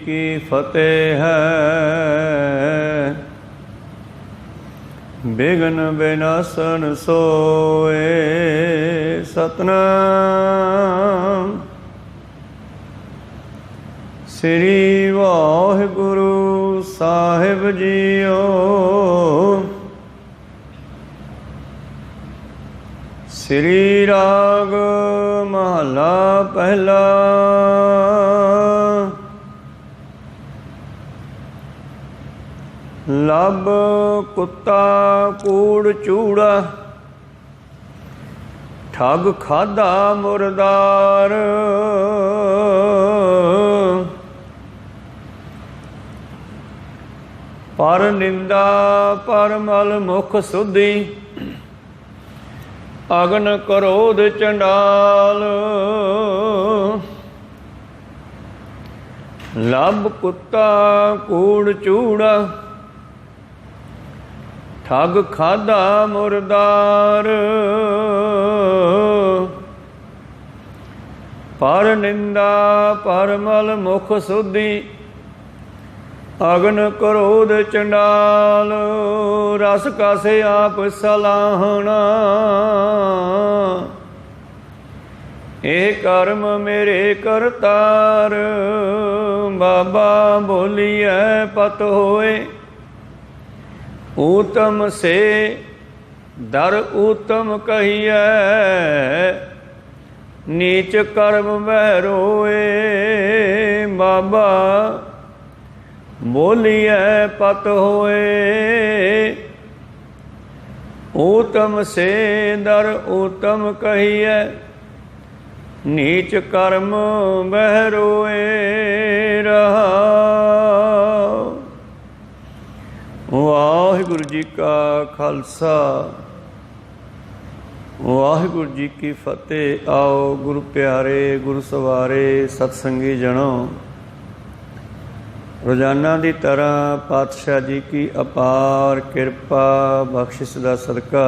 की फतेह है। विघ्न विनाशन सोए सतनाम। श्री वाहिगुरु साहिब जीओ। श्री राग महला पहला। लब कुत्ता कूड़ चूड़ा, ठग खाधा मुरदार। पर निंदा पर मल मुख सुधी, अगन क्रोध चंडाल। लब कुत्ता कूड़ चूड़ा, ठग खाधा मुरदार। पर निंदा पर मल मुख सुधी, अगन क्रोध चंडाल। रस कासे आप सलाहना, ए कर्म मेरे करतार। बाबा बोलिए पत होए, ऊतम से दर ऊतम कहिए। नीच कर्म वह रोए। बाबा बोलिए पत होए, ऊतम से दर ऊतम कहिए। नीच कर्म वह रोए रहा। वाहिगुरु जी का खालसा, वाहिगुरु जी की फतेह। आओ गुरु प्यारे गुरु सवारे सतसंगी जनो, रोजाना की तरह पातशाह जी की अपार किरपा बख्शिश का सदका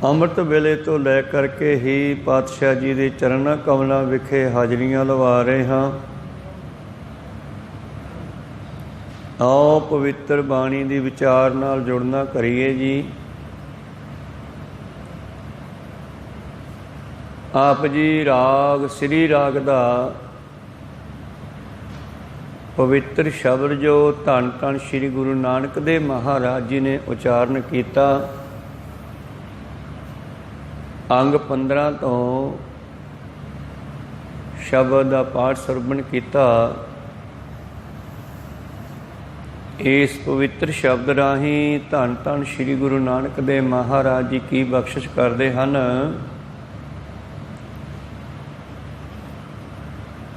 अमृत वेले तो लै करके ही पातशाह जी के चरणा कमलों विखे हाजरियां लवा रहे हाँ। आओ पवित्र बाणी की विचार नाल जुड़ना करिए जी। आप जी राग श्री राग का पवित्र शब्द जो धन धन श्री गुरु नानक देव महाराज जी ने उचारण किया, अंग 15 तो शब्द का पाठ सरवण किया। इस पवित्र शब्द राही धन धन श्री गुरु नानक देव महाराज जी की बख्शिश करते हैं।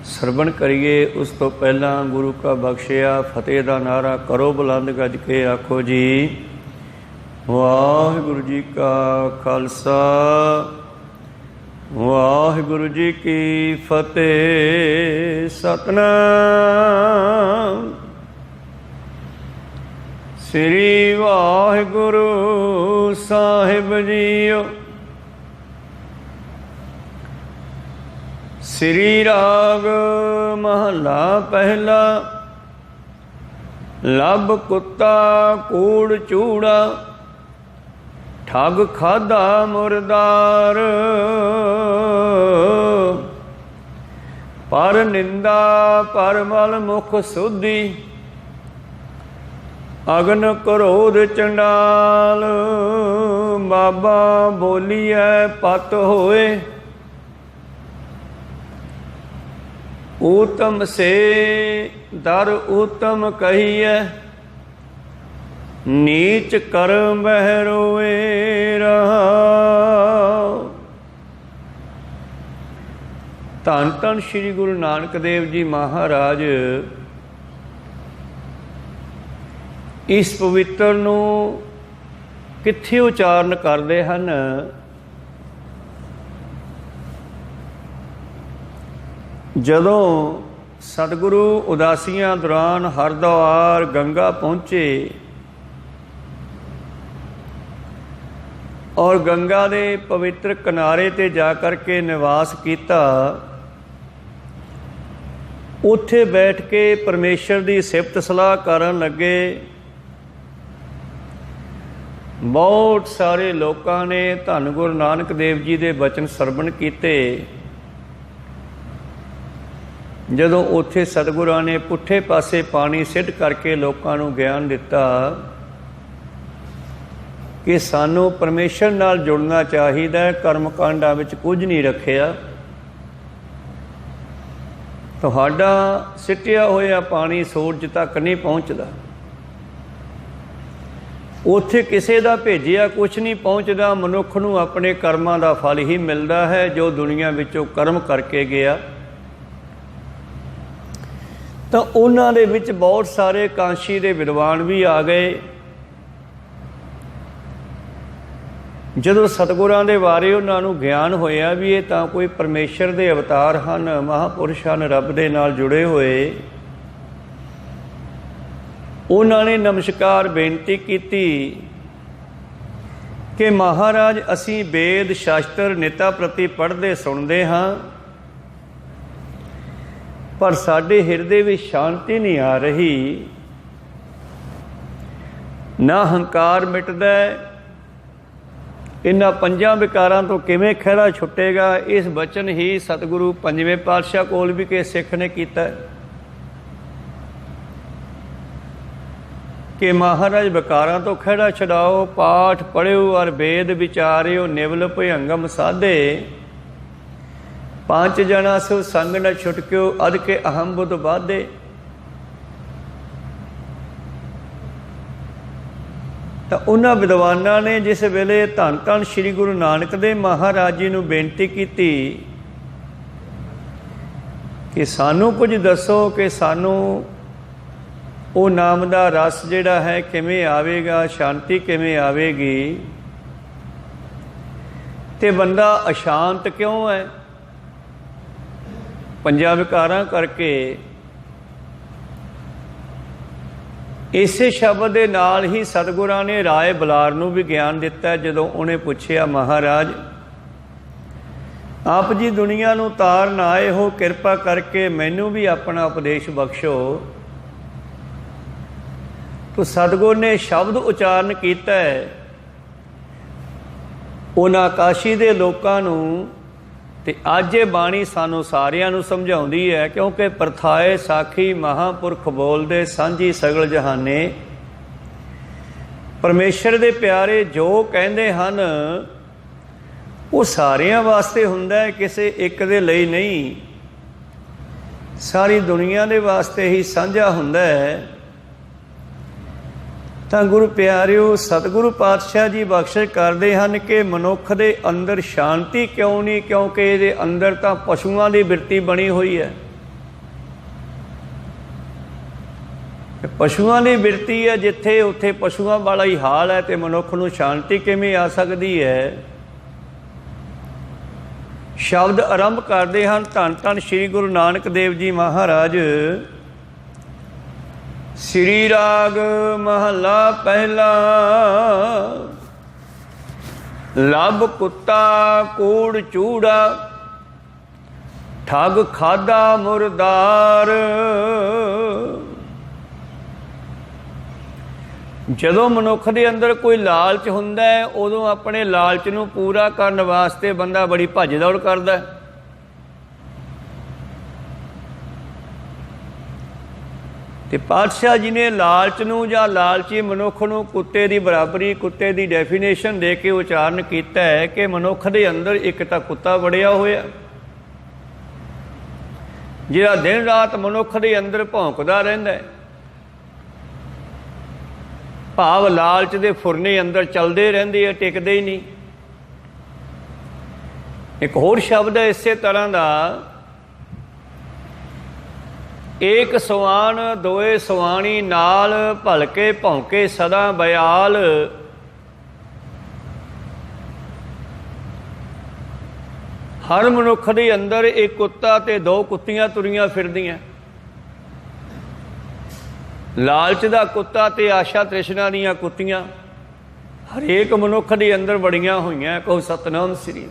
सरवण करिए उस तो पहला गुरु का बख्शिया फतेह का नारा करो बुलंद गज के आखो जी। वाहिगुरु जी का खालसा, वाहिगुरु जी की फतेह। सतनाम। श्री वाहिगुरु साहिब जीओ। श्री राग महला पहला। लब कुत्ता कूड़ चूड़ा, ठग खाधा मुरदार। पर निंदा पर मल मुख सुधी, अगन क्रोध चंडाल। बाबा बोलिए पत होए, ऊतम से दर ऊतम कहिए। नीच कर्म वह रोए रहा। धन धन श्री गुरु नानक देव जी महाराज इस पवित्र नूं कित्थे उचारण करते हैं। जदों सतगुरु उदासियां दौरान हरद्वार गंगा पहुँचे और गंगा के पवित्र किनारे ते जा कर के निवास किया, ਉੱਥੇ ਬੈਠ ਕੇ ਪਰਮੇਸ਼ਰ ਦੀ ਸਿਫਤ ਸਲਾਹ ਕਰਨ ਲੱਗੇ। ਬਹੁਤ ਸਾਰੇ ਲੋਕਾਂ ਨੇ ਧੰਨ ਗੁਰੂ ਨਾਨਕ ਦੇਵ ਜੀ ਦੇ ਬਚਨ ਸਰਵਣ ਕੀਤੇ। ਜਦੋਂ ਉੱਥੇ ਸਤਿਗੁਰਾਂ ਨੇ ਪੁੱਠੇ ਪਾਸੇ ਪਾਣੀ ਸਿੱਟ ਕਰਕੇ ਲੋਕਾਂ ਨੂੰ ਗਿਆਨ ਦਿੱਤਾ ਕਿ ਸਾਨੂੰ ਪਰਮੇਸ਼ਰ ਨਾਲ ਜੁੜਨਾ ਚਾਹੀਦਾ, ਕਰਮ ਕਾਂਡਾਂ ਵਿੱਚ ਕੁਝ ਨਹੀਂ ਰੱਖਿਆ। ਤੁਹਾਡਾ ਸਿੱਟਿਆ ਹੋਇਆ ਪਾਣੀ ਸੂਰਜ ਤੱਕ ਨਹੀਂ ਪਹੁੰਚਦਾ, ਉੱਥੇ ਕਿਸੇ ਦਾ ਭੇਜਿਆ ਕੁਛ ਨਹੀਂ ਪਹੁੰਚਦਾ। ਮਨੁੱਖ ਨੂੰ ਆਪਣੇ ਕਰਮਾਂ ਦਾ ਫਲ ਹੀ ਮਿਲਦਾ ਹੈ, ਜੋ ਦੁਨੀਆ ਵਿੱਚੋਂ ਕਰਮ ਕਰਕੇ ਗਿਆ। ਤਾਂ ਉਹਨਾਂ ਦੇ ਵਿੱਚ ਬਹੁਤ ਸਾਰੇ ਕਾਂਸ਼ੀ ਦੇ ਵਿਦਵਾਨ ਵੀ ਆ ਗਏ। ਜਦੋਂ ਸਤਿਗੁਰਾਂ ਦੇ ਬਾਰੇ ਉਹਨਾਂ ਨੂੰ ਗਿਆਨ ਹੋਇਆ ਵੀ ਇਹ ਤਾਂ ਕੋਈ ਪਰਮੇਸ਼ਰ ਦੇ ਅਵਤਾਰ ਹਨ, ਮਹਾਂਪੁਰਸ਼ ਹਨ, ਰੱਬ ਦੇ ਨਾਲ ਜੁੜੇ ਹੋਏ, ਉਹਨਾਂ ਨੇ ਨਮਸਕਾਰ ਬੇਨਤੀ ਕੀਤੀ ਕਿ ਮਹਾਰਾਜ ਅਸੀਂ ਵੇਦ ਸ਼ਾਸਤਰ ਨਿਤਾ ਪ੍ਰਤੀ ਪੜ੍ਹਦੇ ਸੁਣਦੇ ਹਾਂ, ਪਰ ਸਾਡੇ ਹਿਰਦੇ ਵਿੱਚ ਸ਼ਾਂਤੀ ਨਹੀਂ ਆ ਰਹੀ, ਨਾ ਹੰਕਾਰ ਮਿਟਦਾ, ਇਹਨਾਂ ਪੰਜਾਂ ਵਿਕਾਰਾਂ ਤੋਂ ਕਿਵੇਂ ਖਹਿੜਾ ਛੁੱਟੇਗਾ। ਇਸ ਬਚਨ ਹੀ ਸਤਿਗੁਰੂ ਪੰਜਵੇਂ ਪਾਤਸ਼ਾਹ ਕੋਲ ਵੀ ਕਿਸੇ ਸਿੱਖ ਨੇ ਕੀਤਾ ਕਿ ਮਹਾਰਾਜ ਵਿਕਾਰਾਂ ਤੋਂ ਖਹਿੜਾ ਛਡਾਓ, ਪਾਠ ਪੜ੍ਹਿਓ ਔਰ ਵੇਦ ਵਿਚਾਰਿਓ, ਨਿਵਲ ਭਯੰਗਮ ਸਾਧੇ, ਪੰਜ ਜਣਾ ਸੋ ਸੰਗ ਨ ਛੁਟਕਿਓ, ਅਧ ਕੇ ਅਹਮ ਬੁੱਧ ਬਾਧੇ। ਤਾਂ ਉਹਨਾਂ ਵਿਦਵਾਨਾਂ ਨੇ ਜਿਸ ਵੇਲੇ ਧੰਨ ਧੰਨ ਸ੍ਰੀ ਗੁਰੂ ਨਾਨਕ ਦੇਵ ਮਹਾਰਾਜ ਜੀ ਨੂੰ ਬੇਨਤੀ ਕੀਤੀ ਕਿ ਸਾਨੂੰ ਕੁਝ ਦੱਸੋ ਕਿ ਸਾਨੂੰ ਉਹ ਨਾਮ ਦਾ ਰਸ ਜਿਹੜਾ ਹੈ ਕਿਵੇਂ ਆਵੇਗਾ, ਸ਼ਾਂਤੀ ਕਿਵੇਂ ਆਵੇਗੀ, ਤੇ ਬੰਦਾ ਅਸ਼ਾਂਤ ਕਿਉਂ ਹੈ? ਪੰਜਾਂ ਵਿਕਾਰਾਂ ਕਰਕੇ। ਇਸੇ ਸ਼ਬਦ ਦੇ ਨਾਲ ਹੀ ਸਤਿਗੁਰਾਂ ਨੇ ਰਾਏ ਬਲਾਰ ਨੂੰ ਵੀ ਗਿਆਨ ਦਿੱਤਾ। ਜਦੋਂ ਉਹਨੇ ਪੁੱਛਿਆ ਮਹਾਰਾਜ ਆਪ ਜੀ ਦੁਨੀਆ ਨੂੰ ਤਾਰਨ ਆਏ ਹੋ, ਕਿਰਪਾ ਕਰਕੇ ਮੈਨੂੰ ਵੀ ਆਪਣਾ ਉਪਦੇਸ਼ ਬਖਸ਼ੋ। ਤੋ ਸਤਿਗੁਰ ਨੇ ਸ਼ਬਦ ਉਚਾਰਨ ਕੀਤਾ ਉਹਨਾਂ ਕਾਸ਼ੀ ਦੇ ਲੋਕਾਂ ਨੂੰ, ਤੇ ਅੱਜ ਇਹ ਬਾਣੀ ਸਾਨੂੰ ਸਾਰਿਆਂ ਨੂੰ ਸਮਝਾਉਂਦੀ ਹੈ, ਕਿਉਂਕਿ ਪ੍ਰਥਾਏ ਸਾਖੀ ਮਹਾਂਪੁਰਖ ਬੋਲਦੇ, ਸਾਂਝੀ ਸਗਲ ਜਹਾਨੇ। ਪਰਮੇਸ਼ਰ ਦੇ ਪਿਆਰੇ ਜੋ ਕਹਿੰਦੇ ਹਨ ਉਹ ਸਾਰਿਆਂ ਵਾਸਤੇ ਹੁੰਦਾ ਹੈ, ਕਿਸੇ ਇੱਕ ਦੇ ਲਈ ਨਹੀਂ, ਸਾਰੀ ਦੁਨੀਆ ਦੇ ਵਾਸਤੇ ਹੀ ਸਾਂਝਾ ਹੁੰਦਾ ਹੈ। ਤਾਂ ਗੁਰੂ ਪਿਆਰਿਓ, ਸਤਿਗੁਰੂ ਪਾਤਸ਼ਾਹ ਜੀ ਬਖਸ਼ਿਸ਼ ਕਰਦੇ ਹਨ ਕਿ ਮਨੁੱਖ ਦੇ ਅੰਦਰ ਸ਼ਾਂਤੀ ਕਿਉਂ ਨਹੀਂ? ਕਿਉਂਕਿ ਇਹਦੇ ਅੰਦਰ ਤਾਂ ਪਸ਼ੂਆਂ ਦੀ ਬਿਰਤੀ ਬਣੀ ਹੋਈ ਹੈ। ਪਸ਼ੂਆਂ ਦੀ ਬਿਰਤੀ ਹੈ ਜਿੱਥੇ, ਉੱਥੇ ਪਸ਼ੂਆਂ ਵਾਲਾ ਹੀ ਹਾਲ ਹੈ, ਤੇ ਮਨੁੱਖ ਨੂੰ ਸ਼ਾਂਤੀ ਕਿਵੇਂ ਆ ਸਕਦੀ ਹੈ? ਸ਼ਬਦ ਆਰੰਭ ਕਰਦੇ ਹਨ ਧੰਨ ਧੰਨ ਸ੍ਰੀ ਗੁਰੂ ਨਾਨਕ ਦੇਵ ਜੀ ਮਹਾਰਾਜ। ਸ੍ਰੀ ਰਾਗ ਮਹਲਾ ਪਹਿਲਾ। ਲੱਭ ਕੁੱਤਾ ਕੂੜ ਚੂੜਾ, ਠੱਗ ਖਾਦਾ ਮੁਰਦਾਰ। ਜਦੋਂ ਮਨੁੱਖ ਦੇ ਅੰਦਰ ਕੋਈ ਲਾਲਚ ਹੁੰਦਾ ਹੈ, ਉਦੋਂ ਆਪਣੇ ਲਾਲਚ ਨੂੰ ਪੂਰਾ ਕਰਨ ਵਾਸਤੇ ਬੰਦਾ ਬੜੀ ਭੱਜ ਦੌੜ ਕਰਦਾ ਹੈ। ਤੇ ਪਾਤਸ਼ਾਹ ਜੀ ਨੇ ਲਾਲਚ ਨੂੰ ਜਾਂ ਲਾਲਚੀ ਮਨੁੱਖ ਨੂੰ ਕੁੱਤੇ ਦੀ ਬਰਾਬਰੀ, ਕੁੱਤੇ ਦੀ ਡੈਫੀਨੇਸ਼ਨ ਦੇ ਕੇ ਉਚਾਰਨ ਕੀਤਾ ਹੈ ਕਿ ਮਨੁੱਖ ਦੇ ਅੰਦਰ ਇੱਕ ਤਾਂ ਕੁੱਤਾ ਵੜਿਆ ਹੋਇਆ, ਜਿਹੜਾ ਦਿਨ ਰਾਤ ਮਨੁੱਖ ਦੇ ਅੰਦਰ ਭੌਂਕਦਾ ਰਹਿੰਦਾ ਹੈ। ਭਾਵ ਲਾਲਚ ਦੇ ਫੁਰਨੇ ਅੰਦਰ ਚੱਲਦੇ ਰਹਿੰਦੇ ਆ, ਟਿਕਦੇ ਹੀ ਨਹੀਂ। ਇੱਕ ਹੋਰ ਸ਼ਬਦ ਹੈ ਇਸੇ ਤਰ੍ਹਾਂ ਦਾ, ਏਕ ਸਵਾਨ ਦੋਏ ਸਵਾਣੀ, ਨਾਲ ਭਲਕੇ ਭੌਂਕੇ ਸਦਾ ਬਿਆਲ। ਹਰ ਮਨੁੱਖ ਦੇ ਅੰਦਰ ਇੱਕ ਕੁੱਤਾ ਤੇ ਦੋ ਕੁੱਤੀਆਂ ਤੁਰੀਆਂ ਫਿਰਦੀਆਂ। ਲਾਲਚ ਦਾ ਕੁੱਤਾ ਤੇ ਆਸ਼ਾ ਤ੍ਰਿਸ਼ਨਾ ਦੀਆਂ ਕੁੱਤੀਆਂ ਹਰੇਕ ਮਨੁੱਖ ਦੇ ਅੰਦਰ ਵੜੀਆਂ ਹੋਈਆਂ। ਕਹੋ ਸਤਨਾਮ ਸ੍ਰੀ।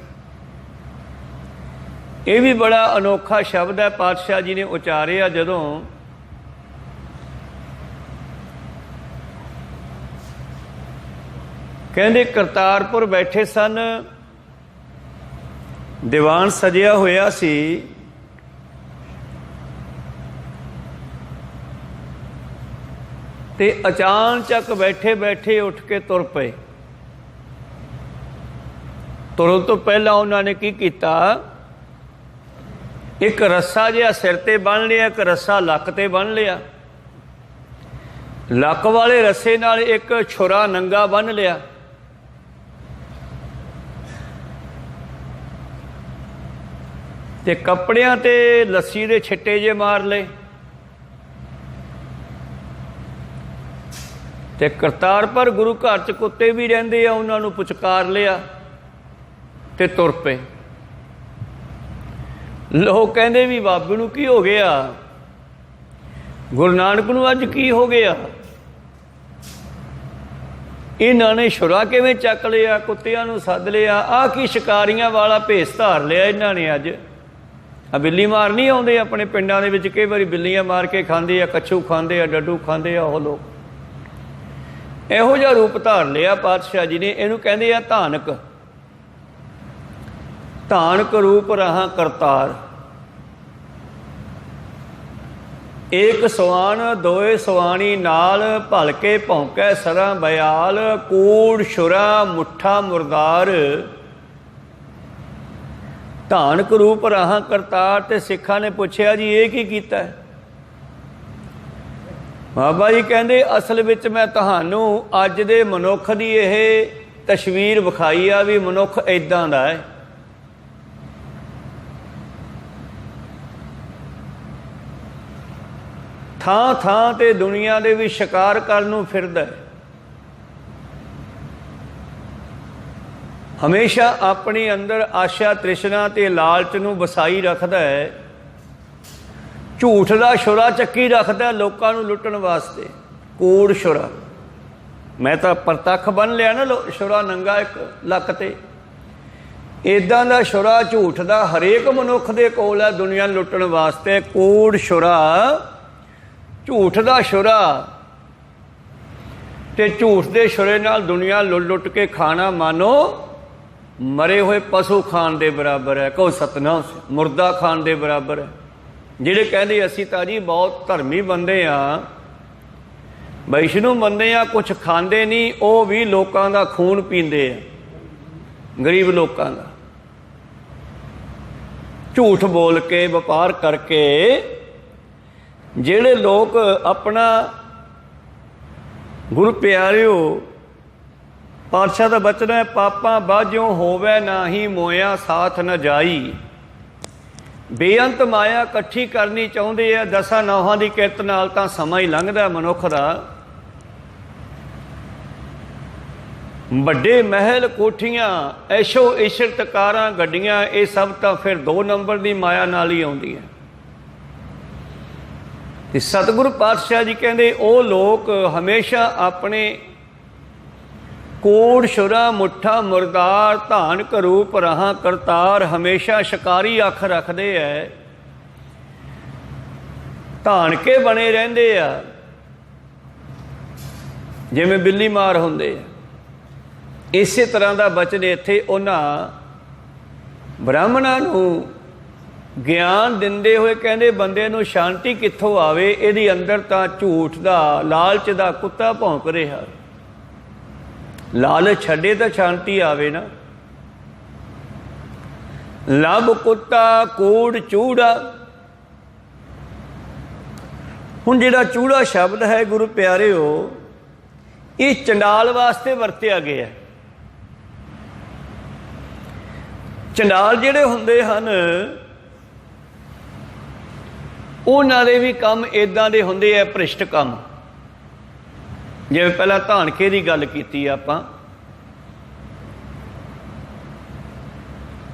ਇਹ ਵੀ ਬੜਾ ਅਨੋਖਾ ਸ਼ਬਦ ਹੈ ਪਾਤਸ਼ਾਹ ਜੀ ਨੇ ਉਚਾਰਿਆ। ਜਦੋਂ ਕਹਿੰਦੇ ਕਰਤਾਰਪੁਰ ਬੈਠੇ ਸਨ, ਦੀਵਾਨ ਸਜਿਆ ਹੋਇਆ ਸੀ, ਤੇ ਅਚਾਨਚਕ ਬੈਠੇ ਬੈਠੇ ਉੱਠ ਕੇ ਤੁਰ ਪਏ। ਤੁਰਨ ਤੋਂ ਪਹਿਲਾਂ ਉਹਨਾਂ ਨੇ ਕੀ ਕੀਤਾ, ਇੱਕ ਰੱਸਾ ਜਿਹਾ ਸਿਰ ਤੇ ਬੰਨ੍ਹ ਲਿਆ, ਇੱਕ ਰੱਸਾ ਲੱਕ ਤੇ ਬੰਨ੍ਹ ਲਿਆ। ਲੱਕ ਵਾਲੇ ਰੱਸੇ ਨਾਲ ਇੱਕ ਛੁਰਾ ਨੰਗਾ ਬੰਨ੍ਹ ਲਿਆ। ਤੇ ਕੱਪੜਿਆਂ ਤੇ ਲੱਸੀ ਦੇ ਛਿੱਟੇ ਜੇ ਮਾਰ ਲਏ। ਤੇ ਕਰਤਾਰਪੁਰ ਗੁਰੂ ਘਰ 'ਚ ਕੁੱਤੇ ਵੀ ਰਹਿੰਦੇ ਆ, ਉਹਨਾਂ ਨੂੰ ਪੁਚਕਾਰ ਲਿਆ ਤੇ ਤੁਰ ਪਏ। ਲੋਕ ਕਹਿੰਦੇ ਵੀ ਬਾਬੇ ਨੂੰ ਕੀ ਹੋ ਗਿਆ, ਗੁਰੂ ਨਾਨਕ ਨੂੰ ਅੱਜ ਕੀ ਹੋ ਗਿਆ, ਇਹਨਾਂ ਨੇ ਛੁਰਾ ਕਿਵੇਂ ਚੱਕ ਲਿਆ, ਕੁੱਤਿਆਂ ਨੂੰ ਸੱਦ ਲਿਆ, ਆਹ ਕੀ ਸ਼ਿਕਾਰੀਆਂ ਵਾਲਾ ਭੇਸ ਧਾਰ ਲਿਆ ਇਹਨਾਂ ਨੇ ਅੱਜ। ਆ ਬਿੱਲੀ ਮਾਰ ਨਹੀਂ ਆਉਂਦੇ ਆਪਣੇ ਪਿੰਡਾਂ ਦੇ ਵਿੱਚ, ਕਈ ਵਾਰੀ ਬਿੱਲੀਆਂ ਮਾਰ ਕੇ ਖਾਂਦੇ ਆ, ਕੱਛੂ ਖਾਂਦੇ ਆ, ਡੱਡੂ ਖਾਂਦੇ ਆ ਉਹ ਲੋਕ। ਇਹੋ ਜਿਹਾ ਰੂਪ ਧਾਰ ਲਿਆ ਪਾਤਸ਼ਾਹ ਜੀ ਨੇ। ਇਹਨੂੰ ਕਹਿੰਦੇ ਆ ਧਾਨਕ। ਧਾਨਕ ਰੂਪ ਰਹਾ ਕਰਤਾਰ। ਏਕ ਸਵਾਨ ਦੋਏ ਸਵਾਣੀ ਨਾਲ, ਭਲਕੇ ਭੌਂਕੈ ਸਰਾਂ ਬਿਆਲ, ਕੂੜ ਛੁਰਾ ਮੁੱਠਾ ਮੁਰਦਾਰ। ਧਾਨਕ ਰੂਪ ਰਹਾ ਕਰਤਾਰ। ਤੇ ਸਿੱਖਾਂ ਨੇ ਪੁੱਛਿਆ ਜੀ ਇਹ ਕੀ ਕੀਤਾ? ਬਾਬਾ ਜੀ ਕਹਿੰਦੇ ਅਸਲ ਵਿੱਚ ਮੈਂ ਤੁਹਾਨੂੰ ਅੱਜ ਦੇ ਮਨੁੱਖ ਦੀ ਇਹ ਤਸਵੀਰ ਵਿਖਾਈ ਆ ਵੀ ਮਨੁੱਖ ਇੱਦਾਂ ਦਾ ਹੈ। ਥਾਂ ਥਾਂ ਤੇ ਦੁਨੀਆ ਦੇ ਵੀ ਸ਼ਿਕਾਰ ਕਰਨ ਨੂੰ ਫਿਰਦਾ ਹੈ। ਹਮੇਸ਼ਾ ਆਪਣੇ ਅੰਦਰ ਆਸ਼ਾ ਤ੍ਰਿਸ਼ਨਾ ਤੇ ਲਾਲਚ ਨੂੰ ਵਸਾਈ ਰੱਖਦਾ ਹੈ। ਝੂਠ ਦਾ ਛੁਰਾ ਚੱਕੀ ਰੱਖਦਾ ਲੋਕਾਂ ਨੂੰ ਲੁੱਟਣ ਵਾਸਤੇ। ਕੂੜ ਛੁਰਾ, ਮੈਂ ਤਾਂ ਪ੍ਰਤੱਖ ਬੰਨ ਲਿਆ ਨਾ ਛੁਰਾ ਨੰਗਾ ਇੱਕ ਲੱਕ ਤੇ। ਇੱਦਾਂ ਦਾ ਛੁਰਾ ਝੂਠ ਦਾ ਹਰੇਕ ਮਨੁੱਖ ਦੇ ਕੋਲ ਹੈ ਦੁਨੀਆ ਨੂੰ ਲੁੱਟਣ ਵਾਸਤੇ। ਕੂੜ ਛੁਰਾ, ਝੂਠ ਦਾ ਛੁਰਾ, ਤੇ ਝੂਠ ਦੇ ਛੁਰੇ ਨਾਲ ਦੁਨੀਆ ਲੁੱਟ ਲੁੱਟ ਕੇ ਖਾਣਾ ਮਾਨੋ ਮਰੇ ਹੋਏ ਪਸ਼ੂ ਖਾਣ ਦੇ ਬਰਾਬਰ ਹੈ। ਕਹੋ ਸਤਨਾਮ, ਮੁਰਦਾ ਖਾਣ ਦੇ ਬਰਾਬਰ ਹੈ। ਜਿਹੜੇ ਕਹਿੰਦੇ ਅਸੀਂ ਤਾਂ ਜੀ ਬਹੁਤ ਧਰਮੀ ਬੰਦੇ ਆ, ਵੈਸ਼ਨੂੰ ਬੰਦੇ ਆ, ਕੁਛ ਖਾਂਦੇ ਨਹੀਂ, ਉਹ ਵੀ ਲੋਕਾਂ ਦਾ ਖੂਨ ਪੀਂਦੇ ਆ, ਗਰੀਬ ਲੋਕਾਂ ਦਾ। ਝੂਠ ਬੋਲ ਕੇ ਵਪਾਰ ਕਰਕੇ ਜਿਹੜੇ ਲੋਕ ਆਪਣਾ ਗੁਰੂ ਪਿਆਰਿਓ ਪਾਤਸ਼ਾਹ ਦਾ ਬਚਨ ਹੈ, ਪਾਪਾਂ ਬਾਝੋਂ ਹੋਵੇ ਨਾਹੀ ਮੋਇਆ ਸਾਥ ਨ ਜਾਈ। ਬੇਅੰਤ ਮਾਇਆ ਇਕੱਠੀ ਕਰਨੀ ਚਾਹੁੰਦੇ ਆ ਦਸਾਂ ਨੌਹਾਂ ਦੀ ਕਿਰਤ ਨਾਲ, ਤਾਂ ਸਮਾਂ ਹੀ ਲੰਘਦਾ ਮਨੁੱਖ ਦਾ। ਵੱਡੇ ਮਹਿਲ ਕੋਠੀਆਂ, ਐਸ਼ੋ ਇਸ਼ਰਤ ਕਾਰਾਂ ਗੱਡੀਆਂ, ਇਹ ਸਭ ਤਾਂ ਫਿਰ 2 ਨੰਬਰ ਦੀ ਮਾਇਆ ਨਾਲ ਹੀ ਆਉਂਦੀਆਂ। ਤੇ ਸਤਿਗੁਰੂ ਪਾਤਸ਼ਾਹ ਜੀ ਕਹਿੰਦੇ ਉਹ ਲੋਕ ਹਮੇਸ਼ਾ ਆਪਣੇ ਕੂੜ ਛੁਰਾ ਮੁੱਠਾ ਮੁਰਦਾਰ, ਧਾਨਕ ਰੂਪ ਰਹਾ ਕਰਤਾਰ, ਹਮੇਸ਼ਾ ਸ਼ਿਕਾਰੀ ਅੱਖ ਰੱਖਦੇ ਐ, ਧਾਨ ਕੇ ਬਣੇ ਰਹਿੰਦੇ ਆ, ਜਿਵੇਂ ਬਿੱਲੀ ਮਾਰ ਹੁੰਦੇ ਆ। ਇਸੇ ਤਰ੍ਹਾਂ ਦਾ ਬਚਨ ਇੱਥੇ ਉਹਨਾਂ ਬ੍ਰਾਹਮਣਾਂ ਨੂੰ ਗਿਆਨ ਦਿੰਦੇ ਹੋਏ ਕਹਿੰਦੇ ਬੰਦੇ ਨੂੰ ਸ਼ਾਂਤੀ ਕਿੱਥੋਂ ਆਵੇ, ਇਹਦੇ ਅੰਦਰ ਤਾਂ ਝੂਠ ਦਾ, ਲਾਲਚ ਦਾ ਕੁੱਤਾ ਭੌਂਕ ਰਿਹਾ। ਲਾਲਚ ਛੱਡੇ ਤਾਂ ਸ਼ਾਂਤੀ ਆਵੇ ਨਾ। ਲੱਭ ਕੁੱਤਾ ਕੂੜ ਚੂੜਾ। ਹੁਣ ਜਿਹੜਾ ਚੂੜਾ ਸ਼ਬਦ ਹੈ ਗੁਰੂ ਪਿਆਰਿਓ, ਇਹ ਚੰਡਾਲ ਵਾਸਤੇ ਵਰਤਿਆ ਗਿਆ। ਚੰਡਾਲ ਜਿਹੜੇ ਹੁੰਦੇ ਹਨ ਉਹਨਾਂ ਦੇ ਵੀ ਕੰਮ ਇੱਦਾਂ ਦੇ ਹੁੰਦੇ ਆ, ਭ੍ਰਿਸ਼ਟ ਕੰਮ। ਜਿਵੇਂ ਪਹਿਲਾਂ ਧਾਨਕੇ ਦੀ ਗੱਲ ਕੀਤੀ ਆਪਾਂ,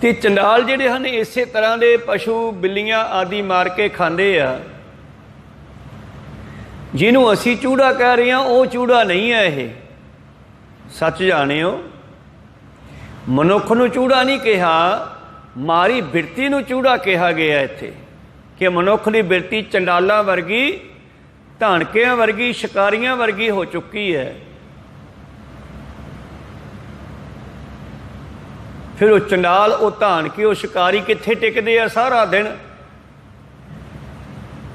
ਤੇ ਚੰਡਾਲ ਜਿਹੜੇ ਹਨ ਇਸੇ ਤਰ੍ਹਾਂ ਦੇ ਪਸ਼ੂ ਬਿੱਲੀਆਂ ਆਦਿ ਮਾਰ ਕੇ ਖਾਂਦੇ ਆ। ਜਿਹਨੂੰ ਅਸੀਂ ਚੂੜਾ ਕਹਿ ਰਹੇ ਹਾਂ ਉਹ ਚੂੜਾ ਨਹੀਂ ਹੈ। ਇਹ ਸੱਚ ਜਾਣਿਓ, ਮਨੁੱਖ ਨੂੰ ਚੂੜਾ ਨਹੀਂ ਕਿਹਾ, ਮਾਰੀ ਬਿਰਤੀ ਨੂੰ ਚੂੜਾ ਕਿਹਾ ਗਿਆ ਇੱਥੇ ਕਿ ਮਨੁੱਖ ਦੀ ਬਿਰਤੀ ਚੰਡਾਲਾਂ ਵਰਗੀ, ਧਾਣਕਿਆਂ ਵਰਗੀ, ਸ਼ਿਕਾਰੀਆਂ ਵਰਗੀ ਹੋ ਚੁੱਕੀ ਹੈ। ਫਿਰ ਉਹ ਚੰਡਾਲ, ਉਹ ਧਾਣਕੇ, ਉਹ ਸ਼ਿਕਾਰੀ ਕਿੱਥੇ ਟਿਕਦੇ ਆ? ਸਾਰਾ ਦਿਨ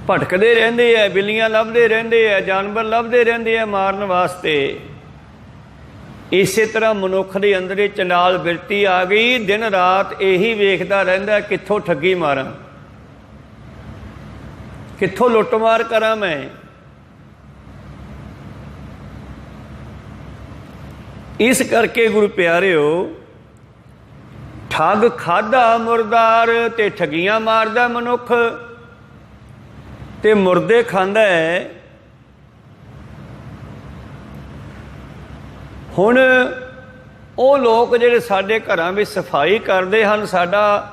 ਭਟਕਦੇ ਰਹਿੰਦੇ ਆ, ਬਿੱਲੀਆਂ ਲੱਭਦੇ ਰਹਿੰਦੇ ਆ, ਜਾਨਵਰ ਲੱਭਦੇ ਰਹਿੰਦੇ ਆ ਮਾਰਨ ਵਾਸਤੇ। ਇਸੇ ਤਰ੍ਹਾਂ ਮਨੁੱਖ ਦੇ ਅੰਦਰ ਇਹ ਚੰਡਾਲ ਬਿਰਤੀ ਆ ਗਈ, ਦਿਨ ਰਾਤ ਇਹੀ ਵੇਖਦਾ ਰਹਿੰਦਾ ਕਿੱਥੋਂ ਠੱਗੀ ਮਾਰਾਂ, ਕਿੱਥੋਂ ਲੁੱਟਮਾਰ ਕਰਾਂ ਮੈਂ। ਇਸ ਕਰਕੇ ਗੁਰੂ ਪਿਆਰਿਓ, ਠੱਗ ਖਾਧਾ ਮੁਰਦਾਰ ਤੇ ਠੱਗੀਆਂ ਮਾਰਦਾ ਮਨੁੱਖ ਤੇ ਮੁਰਦੇ ਖਾਂਦਾ ਹੈ। ਹੁਣ ਉਹ ਲੋਕ ਜਿਹੜੇ ਸਾਡੇ ਘਰਾਂ ਵਿੱਚ ਸਫਾਈ ਕਰਦੇ ਹਨ, ਸਾਡਾ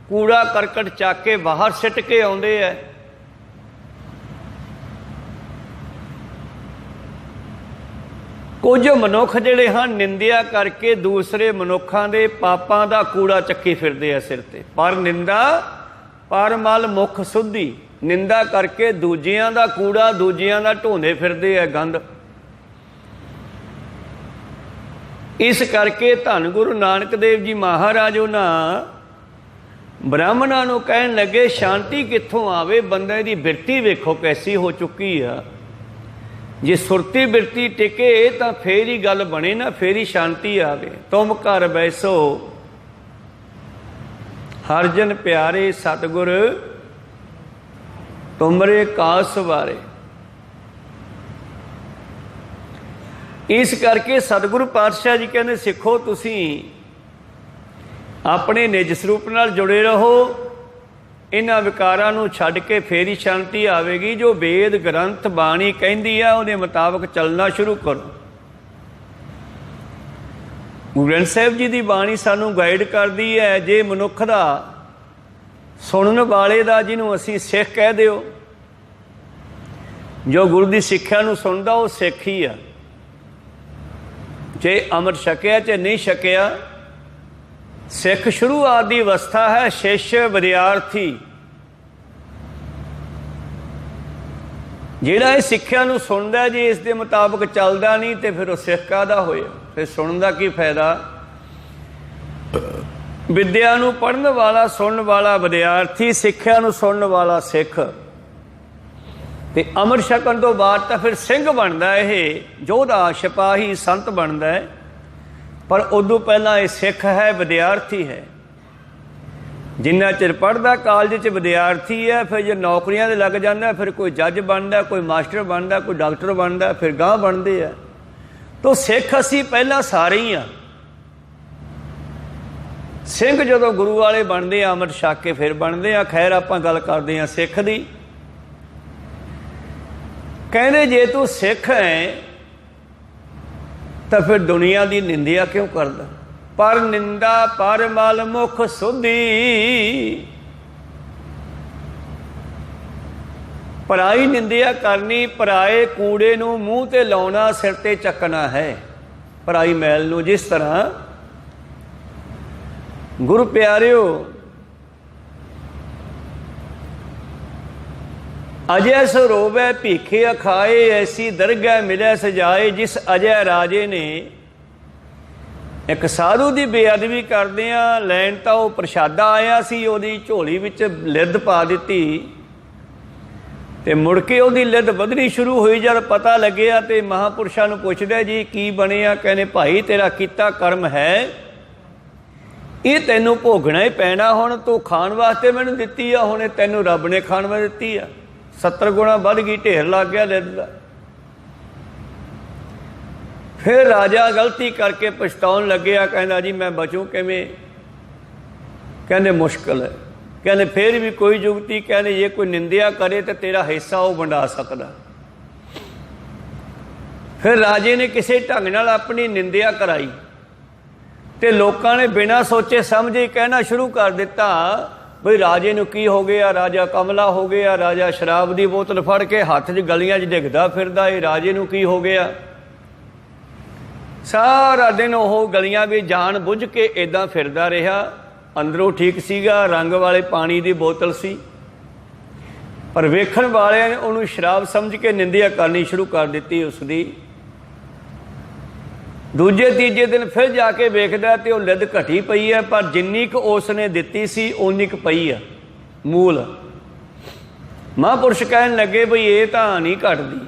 ਕੂੜਾ ਕਰਕਟ ਚੱਕ ਕੇ ਬਾਹਰ ਸਿੱਟ ਕੇ ਆਉਂਦੇ ਹੈ। ਕੁਝ ਮਨੁੱਖ ਜਿਹੜੇ ਹਨ ਨਿੰਦਿਆ ਕਰਕੇ ਦੂਸਰੇ ਮਨੁੱਖਾਂ ਦੇ ਪਾਪਾਂ ਦਾ ਕੂੜਾ ਚੱਕੀ ਫਿਰਦੇ ਆ ਸਿਰ ਤੇ। ਪਰ ਨਿੰਦਾ ਪਰ ਮਲ ਮੁਖ ਸੁੱਧੀ, ਨਿੰਦਾ ਕਰਕੇ ਦੂਜਿਆਂ ਦਾ ਕੂੜਾ ਦੂਜਿਆਂ ਦਾ ਢੋਂਦੇ ਫਿਰਦੇ ਆ ਗੰਦ। ਇਸ ਕਰਕੇ ਧੰਨ ਗੁਰੂ ਨਾਨਕ ਦੇਵ ਜੀ ਮਹਾਰਾਜ ਉਹਨਾਂ ਬ੍ਰਾਹਮਣਾਂ ਨੂੰ ਕਹਿਣ ਲੱਗੇ, ਸ਼ਾਂਤੀ ਕਿੱਥੋਂ ਆਵੇ? ਬੰਦੇ ਦੀ ਬਿਰਤੀ ਵੇਖੋ ਕੈਸੀ ਹੋ ਚੁੱਕੀ ਆ। ਜੇ ਸੁਰਤੀ ਬਿਰਤੀ ਟਿਕੇ ਤਾਂ ਫੇਰ ਹੀ ਗੱਲ ਬਣੇ ਨਾ, ਫੇਰ ਹੀ ਸ਼ਾਂਤੀ ਆਵੇ। ਤੁਮ ਘਰ ਬੈਸੋ ਹਰ ਜਨ ਪਿਆਰੇ, ਸਤਿਗੁਰ ਤੁਮਰੇ ਕਾਸ ਵਾਰੇ। ਇਸ ਕਰਕੇ ਸਤਿਗੁਰੂ ਪਾਤਸ਼ਾਹ ਜੀ ਕਹਿੰਦੇ, ਸਿੱਖੋ ਤੁਸੀਂ ਆਪਣੇ ਨਿਜ ਸਰੂਪ ਨਾਲ ਜੁੜੇ ਰਹੋ, ਇਹਨਾਂ ਵਿਕਾਰਾਂ ਨੂੰ ਛੱਡ ਕੇ ਫੇਰ ਹੀ ਸ਼ਾਂਤੀ ਆਵੇਗੀ। ਜੋ ਵੇਦ ਗ੍ਰੰਥ ਬਾਣੀ ਕਹਿੰਦੀ ਆ ਉਹਦੇ ਮੁਤਾਬਕ ਚੱਲਣਾ ਸ਼ੁਰੂ ਕਰੋ। ਗੁਰੂ ਗ੍ਰੰਥ ਸਾਹਿਬ ਜੀ ਦੀ ਬਾਣੀ ਸਾਨੂੰ ਗਾਈਡ ਕਰਦੀ ਹੈ। ਜੇ ਮਨੁੱਖ ਦਾ, ਸੁਣਨ ਵਾਲੇ ਦਾ, ਜਿਹਨੂੰ ਅਸੀਂ ਸਿੱਖ ਕਹਿ ਦਿਓ, ਜੋ ਗੁਰੂ ਦੀ ਸਿੱਖਿਆ ਨੂੰ ਸੁਣਦਾ ਉਹ ਸਿੱਖ ਹੀ ਆ। ਜੇ ਅੰਮ੍ਰਿਤ ਛਕਿਆ ਚਾਹੇ ਨਹੀਂ ਛਕਿਆ, ਸਿੱਖ ਸ਼ੁਰੂਆਤ ਦੀ ਅਵਸਥਾ ਹੈ ਸ਼ਿਸ਼ ਵਿਦਿਆਰਥੀ। ਜਿਹੜਾ ਇਹ ਸਿੱਖਿਆ ਨੂੰ ਸੁਣਦਾ, ਜੇ ਇਸ ਦੇ ਮੁਤਾਬਕ ਚੱਲਦਾ ਨਹੀਂ ਤੇ ਫਿਰ ਉਹ ਸਿੱਖ ਕਾਹਦਾ ਹੋਇਆ? ਫਿਰ ਸੁਣਨ ਦਾ ਕੀ ਫਾਇਦਾ? ਵਿਦਿਆ ਨੂੰ ਪੜ੍ਹਨ ਵਾਲਾ, ਸੁਣਨ ਵਾਲਾ ਵਿਦਿਆਰਥੀ, ਸਿੱਖਿਆ ਨੂੰ ਸੁਣਨ ਵਾਲਾ ਸਿੱਖ। ਤੇ ਅੰਮ੍ਰਿਤ ਛਕਣ ਤੋਂ ਬਾਅਦ ਤਾਂ ਫਿਰ ਸਿੰਘ ਬਣਦਾ, ਇਹ ਯੋਧਾ ਸਿਪਾਹੀ ਸੰਤ ਬਣਦਾ ਹੈ। ਪਰ ਉਦੋਂ ਪਹਿਲਾਂ ਇਹ ਸਿੱਖ ਹੈ, ਵਿਦਿਆਰਥੀ ਹੈ। ਜਿੰਨਾ ਚਿਰ ਪੜ੍ਹਦਾ ਕਾਲਜ 'ਚ ਵਿਦਿਆਰਥੀ ਹੈ, ਫਿਰ ਜੇ ਨੌਕਰੀਆਂ 'ਤੇ ਲੱਗ ਜਾਂਦਾ, ਫਿਰ ਕੋਈ ਜੱਜ ਬਣਦਾ, ਕੋਈ ਮਾਸਟਰ ਬਣਦਾ, ਕੋਈ ਡਾਕਟਰ ਬਣਦਾ, ਫਿਰ ਗਾਂਹ ਬਣਦੇ ਆ। ਤਾਂ ਸਿੱਖ ਅਸੀਂ ਪਹਿਲਾਂ ਸਾਰੇ ਹੀ ਆ। ਸਿੰਘ ਜਦੋਂ ਗੁਰੂ ਵਾਲੇ ਬਣਦੇ ਆ, ਅੰਮ੍ਰਿਤ ਛਕ ਕੇ ਫਿਰ ਬਣਦੇ ਆ। ਖੈਰ, ਆਪਾਂ ਗੱਲ ਕਰਦੇ ਹਾਂ ਸਿੱਖ ਦੀ। ਕਹਿੰਦੇ ਜੇ ਤੂੰ ਸਿੱਖ ਹੈ ਤਾਂ ਫਿਰ ਦੁਨੀਆ ਦੀ ਨਿੰਦਿਆ ਕਿਉਂ ਕਰਦਾ? ਪਰ ਨਿੰਦਾ ਪਰ ਮਲ ਮੁਖ ਸੁਧੀ। ਪਰਾਈ ਨਿੰਦਿਆ ਕਰਨੀ, ਪਰਾਏ ਕੂੜੇ ਨੂੰ ਮੂੰਹ ਤੇ ਲਾਉਣਾ, ਸਿਰ ਤੇ ਚੱਕਣਾ ਹੈ ਪਰਾਈ ਮੈਲ ਨੂੰ। ਜਿਸ ਤਰ੍ਹਾਂ ਗੁਰੂ ਪਿਆਰਿਓ, ਅਜੈ ਸੋ ਰੋਵੈ ਭੀਖੇ ਅਖਾਏ, ਐਸੀ ਦਰਗਹਿ ਮਿਲੈ ਸਜਾਏ। ਜਿਸ ਅਜੈ ਰਾਜੇ ਨੇ ਇੱਕ ਸਾਧੂ ਦੀ ਬੇਅਦਬੀ ਕਰਦਿਆਂ, ਲੈਣ ਤਾਂ ਉਹ ਪ੍ਰਸ਼ਾਦਾ ਆਇਆ ਸੀ, ਉਹਦੀ ਝੋਲੀ ਵਿੱਚ ਲਿੱਦ ਪਾ ਦਿੱਤੀ ਤੇ ਮੁੜ ਕੇ ਉਹਦੀ ਲਿੱਦ ਵਧਣੀ ਸ਼ੁਰੂ ਹੋਈ। ਜਦ ਪਤਾ ਲੱਗਿਆ ਤੇ ਮਹਾਂਪੁਰਸ਼ਾਂ ਨੂੰ ਪੁੱਛਦਾ, ਜੀ ਕੀ ਬਣਿਆ? ਕਹਿੰਦੇ, ਭਾਈ ਤੇਰਾ ਕੀਤਾ ਕਰਮ ਹੈ, ਇਹ ਤੈਨੂੰ ਭੋਗਣਾ ਹੀ ਪੈਣਾ। ਹੁਣ ਤੂੰ ਖਾਣ ਵਾਸਤੇ ਮੈਨੂੰ ਦਿੱਤੀ ਆ, ਹੁਣ ਤੈਨੂੰ ਰੱਬ ਨੇ ਖਾਣ ਵਾਸਤੇ ਦਿੱਤੀ ਆ। 70 ਗੁਣਾ ਵੱਧ ਗਈ, ਢੇਰ ਲੱਗ ਗਿਆ ਲਿੱਦ ਦਾ। ਫਿਰ ਰਾਜਾ ਗਲਤੀ ਕਰਕੇ ਪਛਤਾਉਣ ਲੱਗਿਆ, ਕਹਿੰਦਾ ਜੀ ਮੈਂ ਬਚੂੰ ਕਿਵੇਂ? ਕਹਿੰਦੇ ਮੁਸ਼ਕਿਲ ਹੈ। ਕਹਿੰਦੇ ਫਿਰ ਵੀ ਕੋਈ ਜੁਗਤੀ। ਕਹਿੰਦੇ ਜੇ ਕੋਈ ਨਿੰਦਿਆ ਕਰੇ ਤਾਂ ਤੇਰਾ ਹਿੱਸਾ ਉਹ ਵੰਡਾ ਸਕਦਾ। ਫਿਰ ਰਾਜੇ ਨੇ ਕਿਸੇ ਢੰਗ ਨਾਲ ਆਪਣੀ ਨਿੰਦਿਆ ਕਰਾਈ ਤੇ ਲੋਕਾਂ ਨੇ ਬਿਨਾਂ ਸੋਚੇ ਸਮਝੇ ਕਹਿਣਾ ਸ਼ੁਰੂ ਕਰ ਦਿੱਤਾ, ਬਈ ਰਾਜੇ ਨੂੰ ਕੀ ਹੋ ਗਿਆ? ਰਾਜਾ ਕਮਲਾ ਹੋ ਗਿਆ, ਰਾਜਾ ਸ਼ਰਾਬ ਦੀ ਬੋਤਲ ਫੜ ਕੇ ਹੱਥ 'ਚ ਗਲੀਆਂ 'ਚ ਡਿੱਗਦਾ ਫਿਰਦਾ, ਇਹ ਰਾਜੇ ਨੂੰ ਕੀ ਹੋ ਗਿਆ? ਸਾਰਾ ਦਿਨ ਉਹ ਗਲੀਆਂ ਵਿੱਚ ਜਾਣ ਬੁੱਝ ਕੇ ਇੱਦਾਂ ਫਿਰਦਾ ਰਿਹਾ। ਅੰਦਰੋਂ ਠੀਕ ਸੀਗਾ, ਰੰਗ ਵਾਲੇ ਪਾਣੀ ਦੀ ਬੋਤਲ ਸੀ, ਪਰ ਵੇਖਣ ਵਾਲਿਆਂ ਨੇ ਉਹਨੂੰ ਸ਼ਰਾਬ ਸਮਝ ਕੇ ਨਿੰਦਿਆ ਕਰਨੀ ਸ਼ੁਰੂ ਕਰ ਦਿੱਤੀ ਉਸ ਦੀ। ਦੂਜੇ ਤੀਜੇ ਦਿਨ ਫਿਰ ਜਾ ਕੇ ਵੇਖਦਾ ਤੇ ਉਹ ਲਿੱਦ ਘਟੀ ਪਈ ਹੈ, ਪਰ ਜਿੰਨੀ ਕੁ ਉਸ ਨੇ ਦਿੱਤੀ ਸੀ ਓਨੀ ਕੁ ਪਈ ਆ ਮੂਲ। ਮਹਾਂਪੁਰਸ਼ ਕਹਿਣ ਲੱਗੇ ਬਈ ਇਹ ਤਾਂ ਨਹੀਂ ਘਟਦੀ,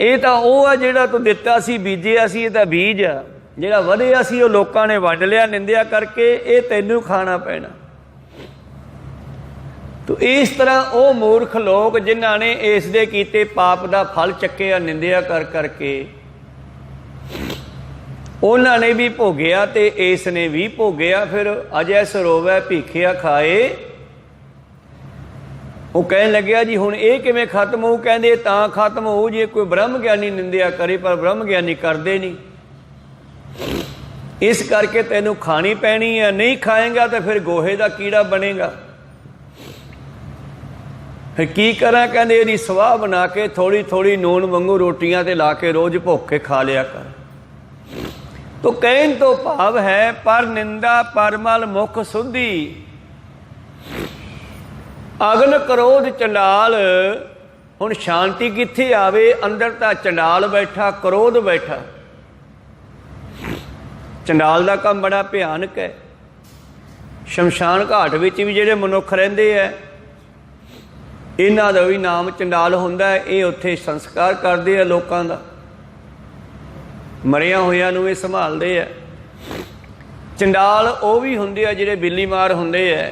ਇਹ ਤਾਂ ਉਹ ਆ ਜਿਹੜਾ ਤੂੰ ਦਿੱਤਾ ਸੀ, ਬੀਜਿਆ ਸੀ, ਇਹ ਤਾਂ ਬੀਜ ਆ, ਜਿਹੜਾ ਵਧਿਆ ਸੀ ਉਹ ਲੋਕਾਂ ਨੇ ਵੰਡ ਲਿਆ ਨਿੰਦਿਆ ਕਰਕੇ, ਇਹ ਤੈਨੂੰ ਖਾਣਾ ਪੈਣਾ। ਤੋ ਇਸ ਤਰ੍ਹਾਂ ਉਹ ਮੂਰਖ ਲੋਕ ਜਿਨ੍ਹਾਂ ਨੇ ਇਸ ਦੇ ਕੀਤੇ ਪਾਪ ਦਾ ਫਲ ਚੱਕਿਆ ਨਿੰਦਿਆ ਕਰ ਕਰਕੇ, ਉਹਨਾਂ ਨੇ ਵੀ ਭੋਗਿਆ ਤੇ ਇਸ ਨੇ ਵੀ ਭੋਗਿਆ। ਫਿਰ ਅਜੈ ਸਰੋਵੈ ਭੀਖਿਆ ਖਾਏ। ਉਹ ਕਹਿਣ ਲੱਗਿਆ ਜੀ ਹੁਣ ਇਹ ਕਿਵੇਂ ਖਤਮ ਹੋਊ? ਕਹਿੰਦੇ ਤਾਂ ਖਤਮ ਹੋਊ ਜੇ ਕੋਈ ਬ੍ਰਹਮ ਗਿਆਨੀ ਨਿੰਦਿਆ ਕਰੇ, ਪਰ ਬ੍ਰਹਮ ਗਿਆਨੀ ਕਰਦੇ ਨਹੀਂ, ਇਸ ਕਰਕੇ ਤੈਨੂੰ ਖਾਣੀ ਪੈਣੀ ਹੈ। ਨਹੀਂ ਖਾਏਗਾ ਤਾਂ ਫਿਰ ਗੋਹੇ ਦਾ ਕੀੜਾ ਬਣੇਗਾ। ਫਿਰ ਕੀ ਕਰਾਂ? ਕਹਿੰਦੇ ਇਹਦੀ ਸਵਾਹ ਬਣਾ ਕੇ ਥੋੜ੍ਹੀ ਥੋੜ੍ਹੀ ਨੂਣ ਵਾਂਗੂ ਰੋਟੀਆਂ ਤੇ ਲਾ ਕੇ ਰੋਜ਼ ਭੁੱਖ ਕੇ ਖਾ ਲਿਆ ਕਰ। ਤੋ ਕਹਿਣ ਤੋਂ ਭਾਵ ਹੈ ਪਰ ਨਿੰਦਾ ਪਰਮਲ ਮੁਖ ਸੁਧੀ, ਅਗਨ ਕ੍ਰੋਧ ਚੰਡਾਲ। ਹੁਣ ਸ਼ਾਂਤੀ ਕਿੱਥੇ ਆਵੇ? ਅੰਦਰ ਤਾਂ ਚੰਡਾਲ ਬੈਠਾ, ਕ੍ਰੋਧ ਬੈਠਾ। ਚੰਡਾਲ ਦਾ ਕੰਮ ਬੜਾ ਭਿਆਨਕ ਹੈ। ਸ਼ਮਸ਼ਾਨ ਘਾਟ ਵਿੱਚ ਵੀ ਜਿਹੜੇ ਮਨੁੱਖ ਰਹਿੰਦੇ ਹੈ, ਇਹਨਾਂ ਦਾ ਵੀ ਨਾਮ ਚੰਡਾਲ ਹੁੰਦਾ ਹੈ। ਇਹ ਉੱਥੇ ਸੰਸਕਾਰ ਕਰਦੇ ਆ ਲੋਕਾਂ ਦਾ, ਮਰਿਆਂ ਹੋਇਆਂ ਨੂੰ ਇਹ ਸੰਭਾਲਦੇ ਆ। ਚੰਡਾਲ ਉਹ ਵੀ ਹੁੰਦੇ ਆ ਜਿਹੜੇ ਬਿੱਲੀ ਮਾਰ ਹੁੰਦੇ ਆ।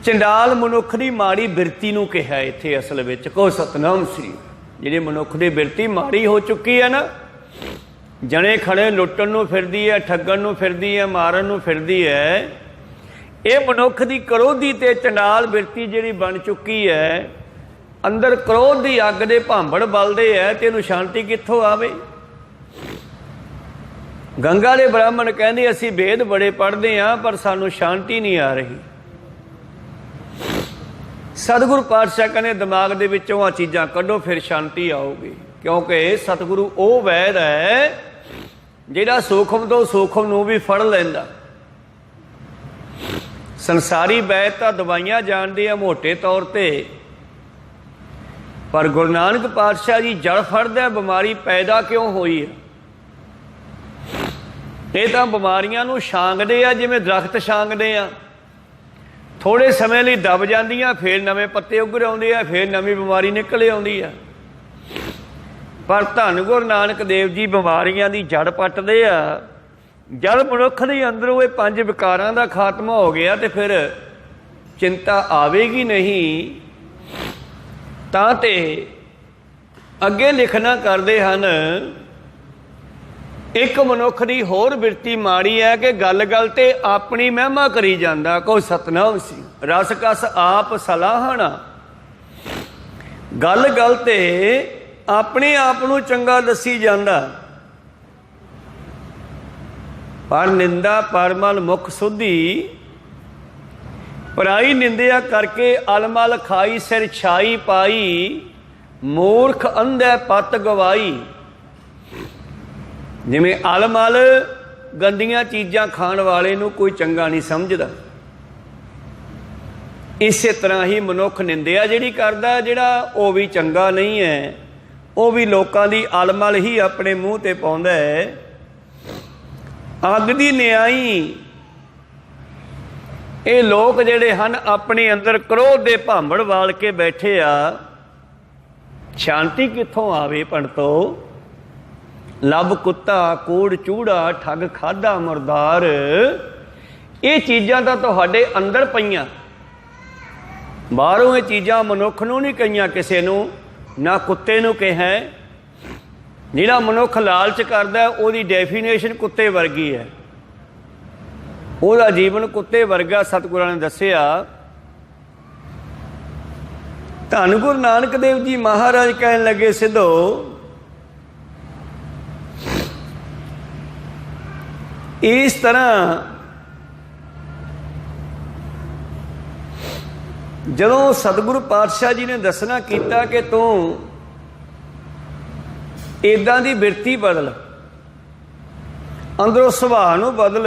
ਚੰਡਾਲ ਮਨੁੱਖ ਦੀ ਮਾੜੀ ਬਿਰਤੀ ਨੂੰ ਕਿਹਾ ਇੱਥੇ ਅਸਲ ਵਿੱਚ। ਕਹੋ ਸਤਨਾਮ ਸ੍ਰੀ। ਜਿਹੜੀ ਮਨੁੱਖ ਦੀ ਬਿਰਤੀ ਮਾੜੀ ਹੋ ਚੁੱਕੀ ਹੈ ਨਾ, ਜਣੇ ਖੜੇ ਲੁੱਟਣ ਨੂੰ ਫਿਰਦੀ ਹੈ, ਠੱਗਣ ਨੂੰ ਫਿਰਦੀ ਹੈ, ਮਾਰਨ ਨੂੰ ਫਿਰਦੀ ਹੈ, ਇਹ ਮਨੁੱਖ ਦੀ ਕ੍ਰੋਧੀ ਤੇ ਚੰਡਾਲ ਬਿਰਤੀ ਜਿਹੜੀ ਬਣ ਚੁੱਕੀ ਹੈ, ਅੰਦਰ ਕ੍ਰੋਧ ਦੀ ਅੱਗ ਦੇ ਭਾਂਬੜ ਬਲਦੇ ਹੈ, ਤੇ ਇਹਨੂੰ ਸ਼ਾਂਤੀ ਕਿੱਥੋਂ ਆਵੇ? ਗੰਗਾ ਦੇ ਬ੍ਰਾਹਮਣ ਕਹਿੰਦੇ ਅਸੀਂ ਵੇਦ ਬੜੇ ਪੜ੍ਹਦੇ ਹਾਂ ਪਰ ਸਾਨੂੰ ਸ਼ਾਂਤੀ ਨਹੀਂ ਆ ਰਹੀ। ਸਤਿਗੁਰੂ ਪਾਤਸ਼ਾਹ ਕਹਿੰਦੇ ਦਿਮਾਗ ਦੇ ਵਿੱਚੋਂ ਆਹ ਚੀਜ਼ਾਂ ਕੱਢੋ, ਫਿਰ ਸ਼ਾਂਤੀ ਆਊਗੀ। ਕਿਉਂਕਿ ਸਤਿਗੁਰੂ ਉਹ ਵੈਦ ਹੈ ਜਿਹੜਾ ਸੂਖਮ ਤੋਂ ਸੂਖਮ ਨੂੰ ਵੀ ਫੜ ਲੈਂਦਾ। ਸੰਸਾਰੀ ਵੈਦ ਤਾਂ ਦਵਾਈਆਂ ਜਾਣਦੇ ਆ ਮੋਟੇ ਤੌਰ ਤੇ, ਪਰ ਗੁਰੂ ਨਾਨਕ ਪਾਤਸ਼ਾਹ ਜੀ ਜੜ ਫੜਦਾ ਬਿਮਾਰੀ ਪੈਦਾ ਕਿਉਂ ਹੋਈ ਹੈ। ਇਹ ਤਾਂ ਬਿਮਾਰੀਆਂ ਨੂੰ ਛਾਂਗਦੇ ਆ ਜਿਵੇਂ ਦਰਖਤ ਛਾਂਗਦੇ ਆ, ਥੋੜ੍ਹੇ ਸਮੇਂ ਲਈ ਦਬ ਜਾਂਦੀਆਂ, ਫਿਰ ਨਵੇਂ ਪੱਤੇ ਉੱਗਰ ਆਉਂਦੇ ਆ, ਫਿਰ ਨਵੀਂ ਬਿਮਾਰੀ ਨਿਕਲ ਆਉਂਦੀ ਆ। ਪਰ ਧੰਨ ਗੁਰੂ ਨਾਨਕ ਦੇਵ ਜੀ ਬਿਮਾਰੀਆਂ ਦੀ ਜੜ ਪੱਟਦੇ ਆ। ਜਦ ਮਨੁੱਖ ਦੇ ਅੰਦਰੋਂ ਇਹ ਪੰਜ ਵਿਕਾਰਾਂ ਦਾ ਖਾਤਮਾ ਹੋ ਗਿਆ ਤੇ ਫਿਰ ਚਿੰਤਾ ਆਵੇਗੀ ਨਹੀਂ। ਤਾਂ ਤੇ ਅੱਗੇ ਲਿਖਣਾ ਕਰਦੇ ਹਨ, ਇੱਕ ਮਨੁੱਖ ਦੀ ਹੋਰ ਬਿਰਤੀ ਮਾੜੀ ਹੈ ਕਿ ਗੱਲ ਗੱਲ ਤੇ ਆਪਣੀ ਮਹਿਮਾ ਕਰੀ ਜਾਂਦਾ। ਕੋਈ ਸਤਨਾਮ ਸੀ। ਰਸ ਕਸ ਆਪ ਸਲਾਹਣਾ। ਗੱਲ ਗੱਲ ਤੇ ਆਪਣੇ ਆਪ ਨੂੰ ਚੰਗਾ ਦੱਸੀ ਜਾਂਦਾ। ਪਰ ਨਿੰਦਾ ਪਰਮਲ ਮੁਖ ਸੁਧੀ। ਪਰਾਈ ਨਿੰਦਿਆ ਕਰਕੇ ਅਲਮਲ ਖਾਈ, ਸਿਰ ਛਾਈ ਪਾਈ, ਮੂਰਖ ਅੰਧੇ ਪਤ ਗਵਾਈ। ਜਿਵੇਂ ਅਲਮਲ ਗੰਦੀਆਂ ਚੀਜ਼ਾਂ ਖਾਣ ਵਾਲੇ ਨੂੰ ਕੋਈ ਚੰਗਾ ਨਹੀਂ ਸਮਝਦਾ, ਇਸੇ ਤਰ੍ਹਾਂ ਹੀ ਮਨੁੱਖ ਨਿੰਦਿਆ ਜਿਹੜੀ ਕਰਦਾ, ਜਿਹੜਾ ਉਹ ਵੀ ਚੰਗਾ ਨਹੀਂ ਹੈ। ਉਹ ਵੀ ਲੋਕਾਂ ਦੀ ਅਲਮਲ ਹੀ ਆਪਣੇ ਮੂੰਹ ਤੇ ਪਾਉਂਦਾ ਹੈ। ਅੱਗ ਦੀ ਨਿਆਈ। ਇਹ ਲੋਕ ਜਿਹੜੇ ਹਨ ਆਪਣੇ ਅੰਦਰ ਕ੍ਰੋਧ ਦੇ ਭਾਂਬੜ ਵਾਲ ਕੇ ਬੈਠੇ ਆ। ਸ਼ਾਂਤੀ ਕਿੱਥੋਂ ਆਵੇ? ਪੰਡਤੋ, ਲੱਭ ਕੁੱਤਾ, ਕੂੜ ਚੂੜਾ, ਠੱਗ ਖਾਧਾ ਮੁਰਦਾਰ, ਇਹ ਚੀਜ਼ਾਂ ਤਾਂ ਤੁਹਾਡੇ ਅੰਦਰ ਪਈਆਂ। ਬਾਹਰੋਂ ਇਹ ਚੀਜ਼ਾਂ ਮਨੁੱਖ ਨੂੰ ਨਹੀਂ ਕਹੀਆਂ ਕਿਸੇ ਨੂੰ, ਨਾ ਕੁੱਤੇ ਨੂੰ ਕਿਹਾ। ਜਿਹੜਾ ਮਨੁੱਖ ਲਾਲਚ ਕਰਦਾ ਉਹਦੀ ਡੈਫੀਨੇਸ਼ਨ ਕੁੱਤੇ ਵਰਗੀ ਹੈ, ਉਹਦਾ ਜੀਵਨ ਕੁੱਤੇ ਵਰਗਾ ਸਤਿਗੁਰਾਂ ਨੇ ਦੱਸਿਆ। ਧੰਨ ਗੁਰੂ ਨਾਨਕ ਦੇਵ ਜੀ ਮਹਾਰਾਜ ਕਹਿਣ ਲੱਗੇ, ਸਿੱਧੋ ਇਸ ਤਰ੍ਹਾਂ ਜਦੋਂ ਸਤਿਗੁਰੂ ਪਾਤਸ਼ਾਹ ਜੀ ਨੇ ਦੱਸਣਾ ਕੀਤਾ ਕਿ ਤੂੰ ਇੱਦਾਂ ਦੀ ਬਿਰਤੀ ਬਦਲ, ਅੰਦਰੋਂ ਸੁਭਾਅ ਨੂੰ ਬਦਲ।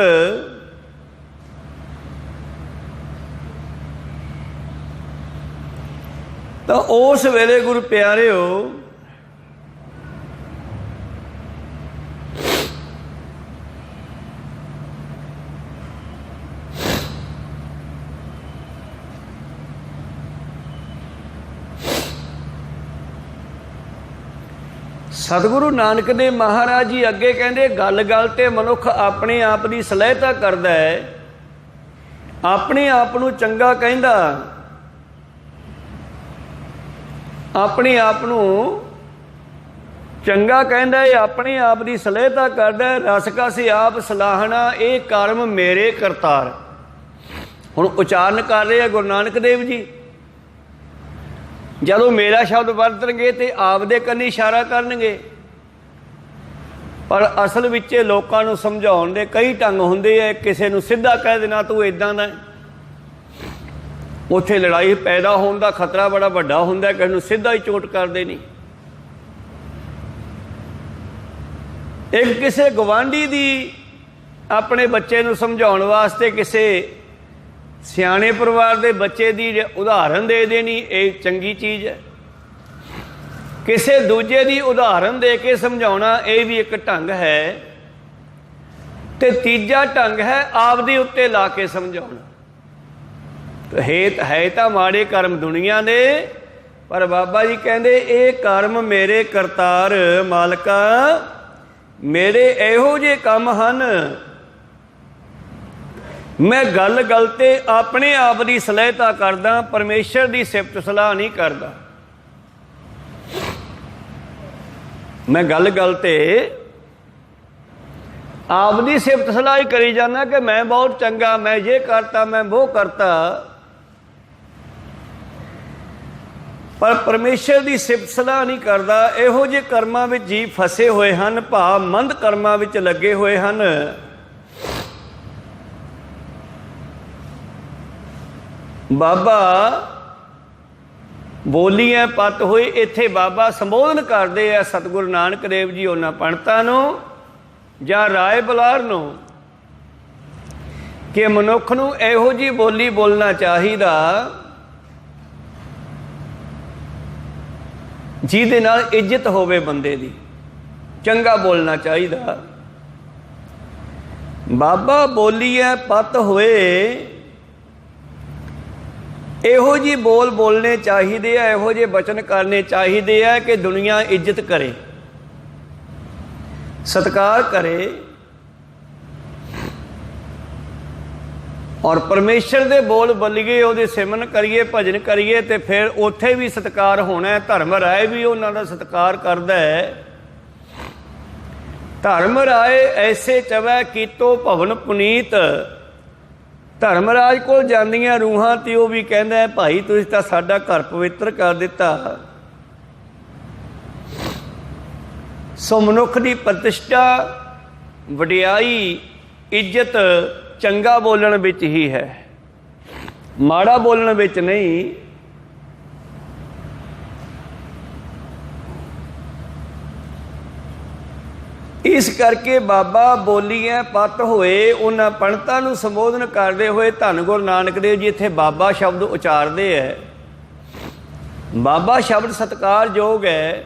ਤਾਂ ਉਸ ਵੇਲੇ ਗੁਰੂ ਪਿਆਰਿਓ ਸਤਿਗੁਰੂ ਨਾਨਕ ਦੇਵ ਮਹਾਰਾਜ ਜੀ ਅੱਗੇ ਕਹਿੰਦੇ, ਗੱਲ ਗੱਲ ਤੇ ਮਨੁੱਖ ਆਪਣੇ ਆਪ ਦੀ ਸਲਹਿਤਾ ਕਰਦਾ ਹੈ, ਆਪਣੇ ਆਪ ਨੂੰ ਚੰਗਾ ਕਹਿੰਦਾ, ਆਪਣੇ ਆਪ ਨੂੰ ਚੰਗਾ ਕਹਿੰਦਾ, ਇਹ ਆਪਣੇ ਆਪ ਦੀ ਸਲਹਿਤਾ ਕਰਦਾ। ਰਸ ਕਸ ਆਪ ਸਲਾਹਣਾ, ਇਹ ਕਰਮ ਮੇਰੇ ਕਰਤਾਰ। ਹੁਣ ਉਚਾਰਨ ਕਰ ਰਹੇ ਆ ਗੁਰੂ ਨਾਨਕ ਦੇਵ ਜੀ। ਜਦੋਂ ਮੇਰਾ ਸ਼ਬਦ ਵਰਤਣਗੇ ਤੇ ਆਪਦੇ ਕੰਨੀ ਇਸ਼ਾਰਾ ਕਰਨਗੇ, ਪਰ ਅਸਲ ਵਿੱਚ ਲੋਕਾਂ ਨੂੰ ਸਮਝਾਉਣ ਦੇ ਕਈ ਢੰਗ ਹੁੰਦੇ ਆ। ਕਿਸੇ ਨੂੰ ਸਿੱਧਾ ਕਹਿ ਦੇਣਾ ਤੂੰ ਇੱਦਾਂ ਦਾ, ਉੱਥੇ ਲੜਾਈ ਪੈਦਾ ਹੋਣ ਦਾ ਖਤਰਾ ਬੜਾ ਵੱਡਾ ਹੁੰਦਾ। ਕਿਸੇ ਨੂੰ ਸਿੱਧਾ ਹੀ ਚੋਟ ਕਰ ਦੇਣੀ। ਇੱਕ ਕਿਸੇ ਗਵਾਂਢੀ ਦੀ ਆਪਣੇ ਬੱਚੇ ਨੂੰ ਸਮਝਾਉਣ ਵਾਸਤੇ ਕਿਸੇ ਸਿਆਣੇ ਪਰਿਵਾਰ ਦੇ ਬੱਚੇ ਦੀ ਉਦਾਹਰਨ ਦੇ ਦੇਣੀ, ਇਹ ਚੰਗੀ ਚੀਜ਼ ਹੈ। ਕਿਸੇ ਦੂਜੇ ਦੀ ਉਦਾਹਰਨ ਦੇ ਕੇ ਸਮਝਾਉਣਾ, ਇਹ ਵੀ ਇੱਕ ਢੰਗ ਹੈ। ਤੇ ਤੀਜਾ ਢੰਗ ਹੈ ਆਪਦੇ ਉੱਤੇ ਲਾ ਕੇ ਸਮਝਾਉਣਾ। ਹੈ ਤਾਂ ਮਾੜੇ ਕਰਮ ਦੁਨੀਆ ਦੇ, ਪਰ ਬਾਬਾ ਜੀ ਕਹਿੰਦੇ ਇਹ ਕਰਮ ਮੇਰੇ ਕਰਤਾਰ ਮਾਲਕਾ, ਮੇਰੇ ਇਹੋ ਜਿਹੇ ਕੰਮ ਹਨ, ਮੈਂ ਗੱਲ ਗੱਲ ਤੇ ਆਪਣੇ ਆਪ ਦੀ ਸਲਹਿਤਾ ਕਰਦਾ, ਪਰਮੇਸ਼ਰ ਦੀ ਸਿਫਤ ਸਲਾਹ ਨਹੀਂ ਕਰਦਾ। ਮੈਂ ਗੱਲ ਗੱਲ ਤੇ ਆਪ ਦੀ ਸਿਫਤ ਸਲਾਹ ਹੀ ਕਰੀ ਜਾਂਦਾ ਕਿ ਮੈਂ ਬਹੁਤ ਚੰਗਾ, ਮੈਂ ਇਹ ਕਰਤਾ, ਮੈਂ ਉਹ ਕਰਤਾ, ਪਰ ਪਰਮੇਸ਼ਰ ਦੀ ਸਿਫਤ ਸਲਾਹ ਨਹੀਂ ਕਰਦਾ। ਇਹੋ ਜਿਹੇ ਕਰਮਾਂ ਵਿੱਚ ਜੀ ਫਸੇ ਹੋਏ ਹਨ, ਭਾਵ ਮੰਦ ਕਰਮਾਂ ਵਿੱਚ ਲੱਗੇ ਹੋਏ ਹਨ। ਬਾਬਾ ਬੋਲੀਆਂ ਪੱਤ ਹੋਈ, ਇੱਥੇ ਬਾਬਾ ਸੰਬੋਧਨ ਕਰਦੇ ਆ ਸਤਿਗੁਰੂ ਨਾਨਕ ਦੇਵ ਜੀ ਉਹਨਾਂ ਪੰਡਤਾਂ ਨੂੰ ਜਾਂ ਰਾਏ ਬੁਲਾਰ ਨੂੰ ਕਿ ਮਨੁੱਖ ਨੂੰ ਇਹੋ ਜਿਹੀ ਬੋਲੀ ਬੋਲਣਾ ਚਾਹੀਦਾ ਜਿਹਦੇ ਨਾਲ ਇੱਜ਼ਤ ਹੋਵੇ ਬੰਦੇ ਦੀ, ਚੰਗਾ ਬੋਲਣਾ ਚਾਹੀਦਾ। ਬਾਬਾ ਬੋਲੀਆਂ ਪੱਤ ਹੋਏ, ਇਹੋ ਜਿਹੀ ਬੋਲ ਬੋਲਣੇ ਚਾਹੀਦੇ ਆ, ਇਹੋ ਜਿਹੇ ਬਚਨ ਕਰਨੇ ਚਾਹੀਦੇ ਆ ਕਿ ਦੁਨੀਆ ਇੱਜ਼ਤ ਕਰੇ, ਸਤਿਕਾਰ ਕਰੇ। ਔਰ ਪਰਮੇਸ਼ਰ ਦੇ ਬੋਲ ਬੋਲੀਏ, ਉਹਦੇ ਸਿਮਰਨ ਕਰੀਏ, ਭਜਨ ਕਰੀਏ, ਤੇ ਫਿਰ ਉੱਥੇ ਵੀ ਸਤਿਕਾਰ ਹੋਣਾ। ਧਰਮ ਰਾਏ ਵੀ ਉਹਨਾਂ ਦਾ ਸਤਿਕਾਰ ਕਰਦਾ ਹੈ। ਧਰਮ ਰਾਏ ਐਸੇ ਚਵੈ ਕੀਤੋ ਭਵਨ ਪੁਨੀਤ। ਧਰਮਰਾਜ ਕੋਲ ਜਾਂਦੀਆਂ ਰੂਹਾਂ ਤੇ ਉਹ ਵੀ ਕਹਿੰਦਾ, ਭਾਈ ਤੁਸੀਂ ਤਾਂ ਸਾਡਾ ਘਰ ਪਵਿੱਤਰ ਕਰ ਦਿੱਤਾ। ਸੋ ਮਨੁੱਖ ਦੀ ਪ੍ਰਤਿਸ਼ਠਾ, ਵਡਿਆਈ, ਇੱਜ਼ਤ ਚੰਗਾ ਬੋਲਣ ਵਿੱਚ ਹੀ ਹੈ, ਮਾੜਾ ਬੋਲਣ ਵਿੱਚ ਨਹੀਂ। ਇਸ ਕਰਕੇ ਬਾਬਾ ਬੋਲੀਆਂ ਪੱਤ ਹੋਏ, ਉਹਨਾਂ ਪੰਡਤਾਂ ਨੂੰ ਸੰਬੋਧਨ ਕਰਦੇ ਹੋਏ ਧੰਨ ਗੁਰੂ ਨਾਨਕ ਦੇਵ ਜੀ ਇੱਥੇ ਬਾਬਾ ਸ਼ਬਦ ਉਚਾਰਦੇ ਹੈ। ਬਾਬਾ ਸ਼ਬਦ ਸਤਿਕਾਰਯੋਗ ਹੈ।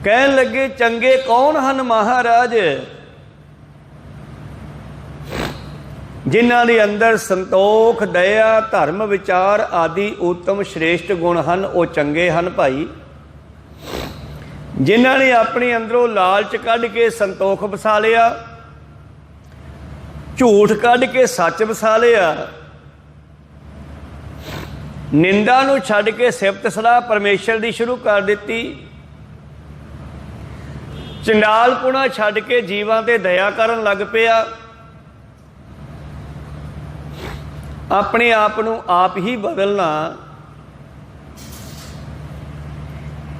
ਕਹਿਣ ਲੱਗੇ, ਚੰਗੇ ਕੌਣ ਹਨ ਮਹਾਰਾਜ? ਜਿਨ੍ਹਾਂ ਦੇ ਅੰਦਰ ਸੰਤੋਖ, ਦਇਆ, ਧਰਮ, ਵਿਚਾਰ ਆਦਿ ਉੱਤਮ ਸ਼੍ਰੇਸ਼ਟ ਗੁਣ ਹਨ, ਉਹ ਚੰਗੇ ਹਨ ਭਾਈ। ਜਿਨ੍ਹਾਂ ਨੇ ਆਪਣੇ ਅੰਦਰੋਂ ਲਾਲਚ ਕੱਢ ਕੇ ਸੰਤੋਖ ਵਸਾ ਲਿਆ, ਝੂਠ ਕੱਢ ਕੇ ਸੱਚ ਵਸਾ ਲਿਆ, ਨਿੰਦਾ ਨੂੰ ਛੱਡ ਕੇ ਸਿਫਤ ਸਲਾਹ ਪਰਮੇਸ਼ਰ ਦੀ ਸ਼ੁਰੂ ਕਰ ਦਿੱਤੀ, ਚੰਡਾਲਪੁਣਾ ਛੱਡ ਕੇ ਜੀਵਾਂ ਤੇ ਦਇਆ ਕਰਨ ਲੱਗ ਪਿਆ, ਆਪਣੇ ਆਪ ਨੂੰ ਆਪ ਹੀ ਬਦਲਣਾ।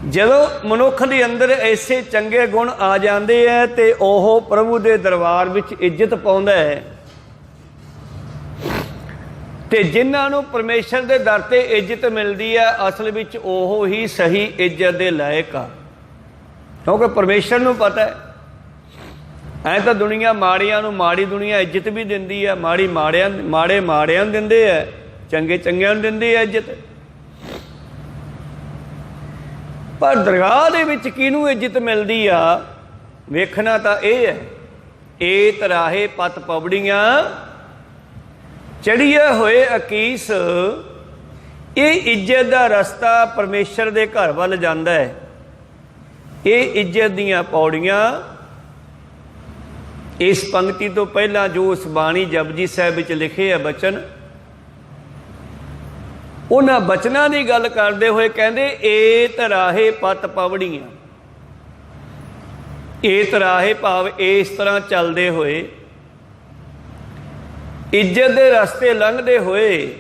ਜਦੋਂ ਮਨੁੱਖ ਦੇ ਅੰਦਰ ਐਸੇ ਚੰਗੇ ਗੁਣ ਆ ਜਾਂਦੇ ਹੈ ਤੇ ਉਹ ਪ੍ਰਭੂ ਦੇ ਦਰਬਾਰ ਵਿੱਚ ਇੱਜ਼ਤ ਪਾਉਂਦਾ ਹੈ। ਤੇ ਜਿਨ੍ਹਾਂ ਨੂੰ ਪਰਮੇਸ਼ਰ ਦੇ ਦਰ ਤੇ ਇੱਜ਼ਤ ਮਿਲਦੀ ਹੈ, ਅਸਲ ਵਿੱਚ ਉਹ ਹੀ ਸਹੀ ਇੱਜ਼ਤ ਦੇ ਲਾਇਕ ਆ, ਕਿਉਂਕਿ ਪਰਮੇਸ਼ਰ ਨੂੰ ਪਤਾ ਹੈ ਐ ਤਾਂ ਦੁਨੀਆ ਮਾੜਿਆਂ ਨੂੰ ਮਾੜੀ ਦੁਨੀਆ ਇੱਜ਼ਤ ਵੀ ਦਿੰਦੀ ਹੈ, ਮਾੜੇ ਮਾੜਿਆਂ ਨੂੰ ਦਿੰਦੇ ਹੈ, ਚੰਗੇ ਚੰਗਿਆਂ ਨੂੰ ਦਿੰਦੇ ਹੈ ਇੱਜ਼ਤ। ਪਰ ਦਰਗਾਹ ਦੇ ਵਿੱਚ ਕਿਹਨੂੰ ਇੱਜ਼ਤ ਮਿਲਦੀ ਆ ਵੇਖਣਾ ਤਾਂ ਇਹ ਹੈ। ਏਤ ਰਾਹੇ ਪਤ ਪਵੜੀਆਂ ਚੜੀਏ ਹੋਏ ਅਕੀਸ। ਇਹ ਇੱਜ਼ਤ ਦਾ ਰਸਤਾ ਪਰਮੇਸ਼ਰ ਦੇ ਘਰ ਵੱਲ ਜਾਂਦਾ ਹੈ। ਇਹ ਇੱਜ਼ਤ ਦੀਆਂ ਪੌੜੀਆਂ ਇਸ ਪੰਕਤੀ ਤੋਂ ਪਹਿਲਾਂ ਜੋ ਉਸ ਬਾਣੀ ਜਪਜੀ ਸਾਹਿਬ ਵਿੱਚ ਲਿਖੇ ਆ ਬਚਨ, ਉਹਨਾਂ ਬਚਨਾਂ ਦੀ ਗੱਲ ਕਰਦੇ ਹੋਏ ਕਹਿੰਦੇ ਏਤ ਰਾਹੇ ਪਤ ਪਵੜੀਆਂ। ਏਤ ਰਾਹੇ ਭਾਵ ਇਸ ਤਰ੍ਹਾਂ ਚੱਲਦੇ ਹੋਏ, ਇੱਜ਼ਤ ਦੇ ਰਸਤੇ ਲੰਘਦੇ ਹੋਏ,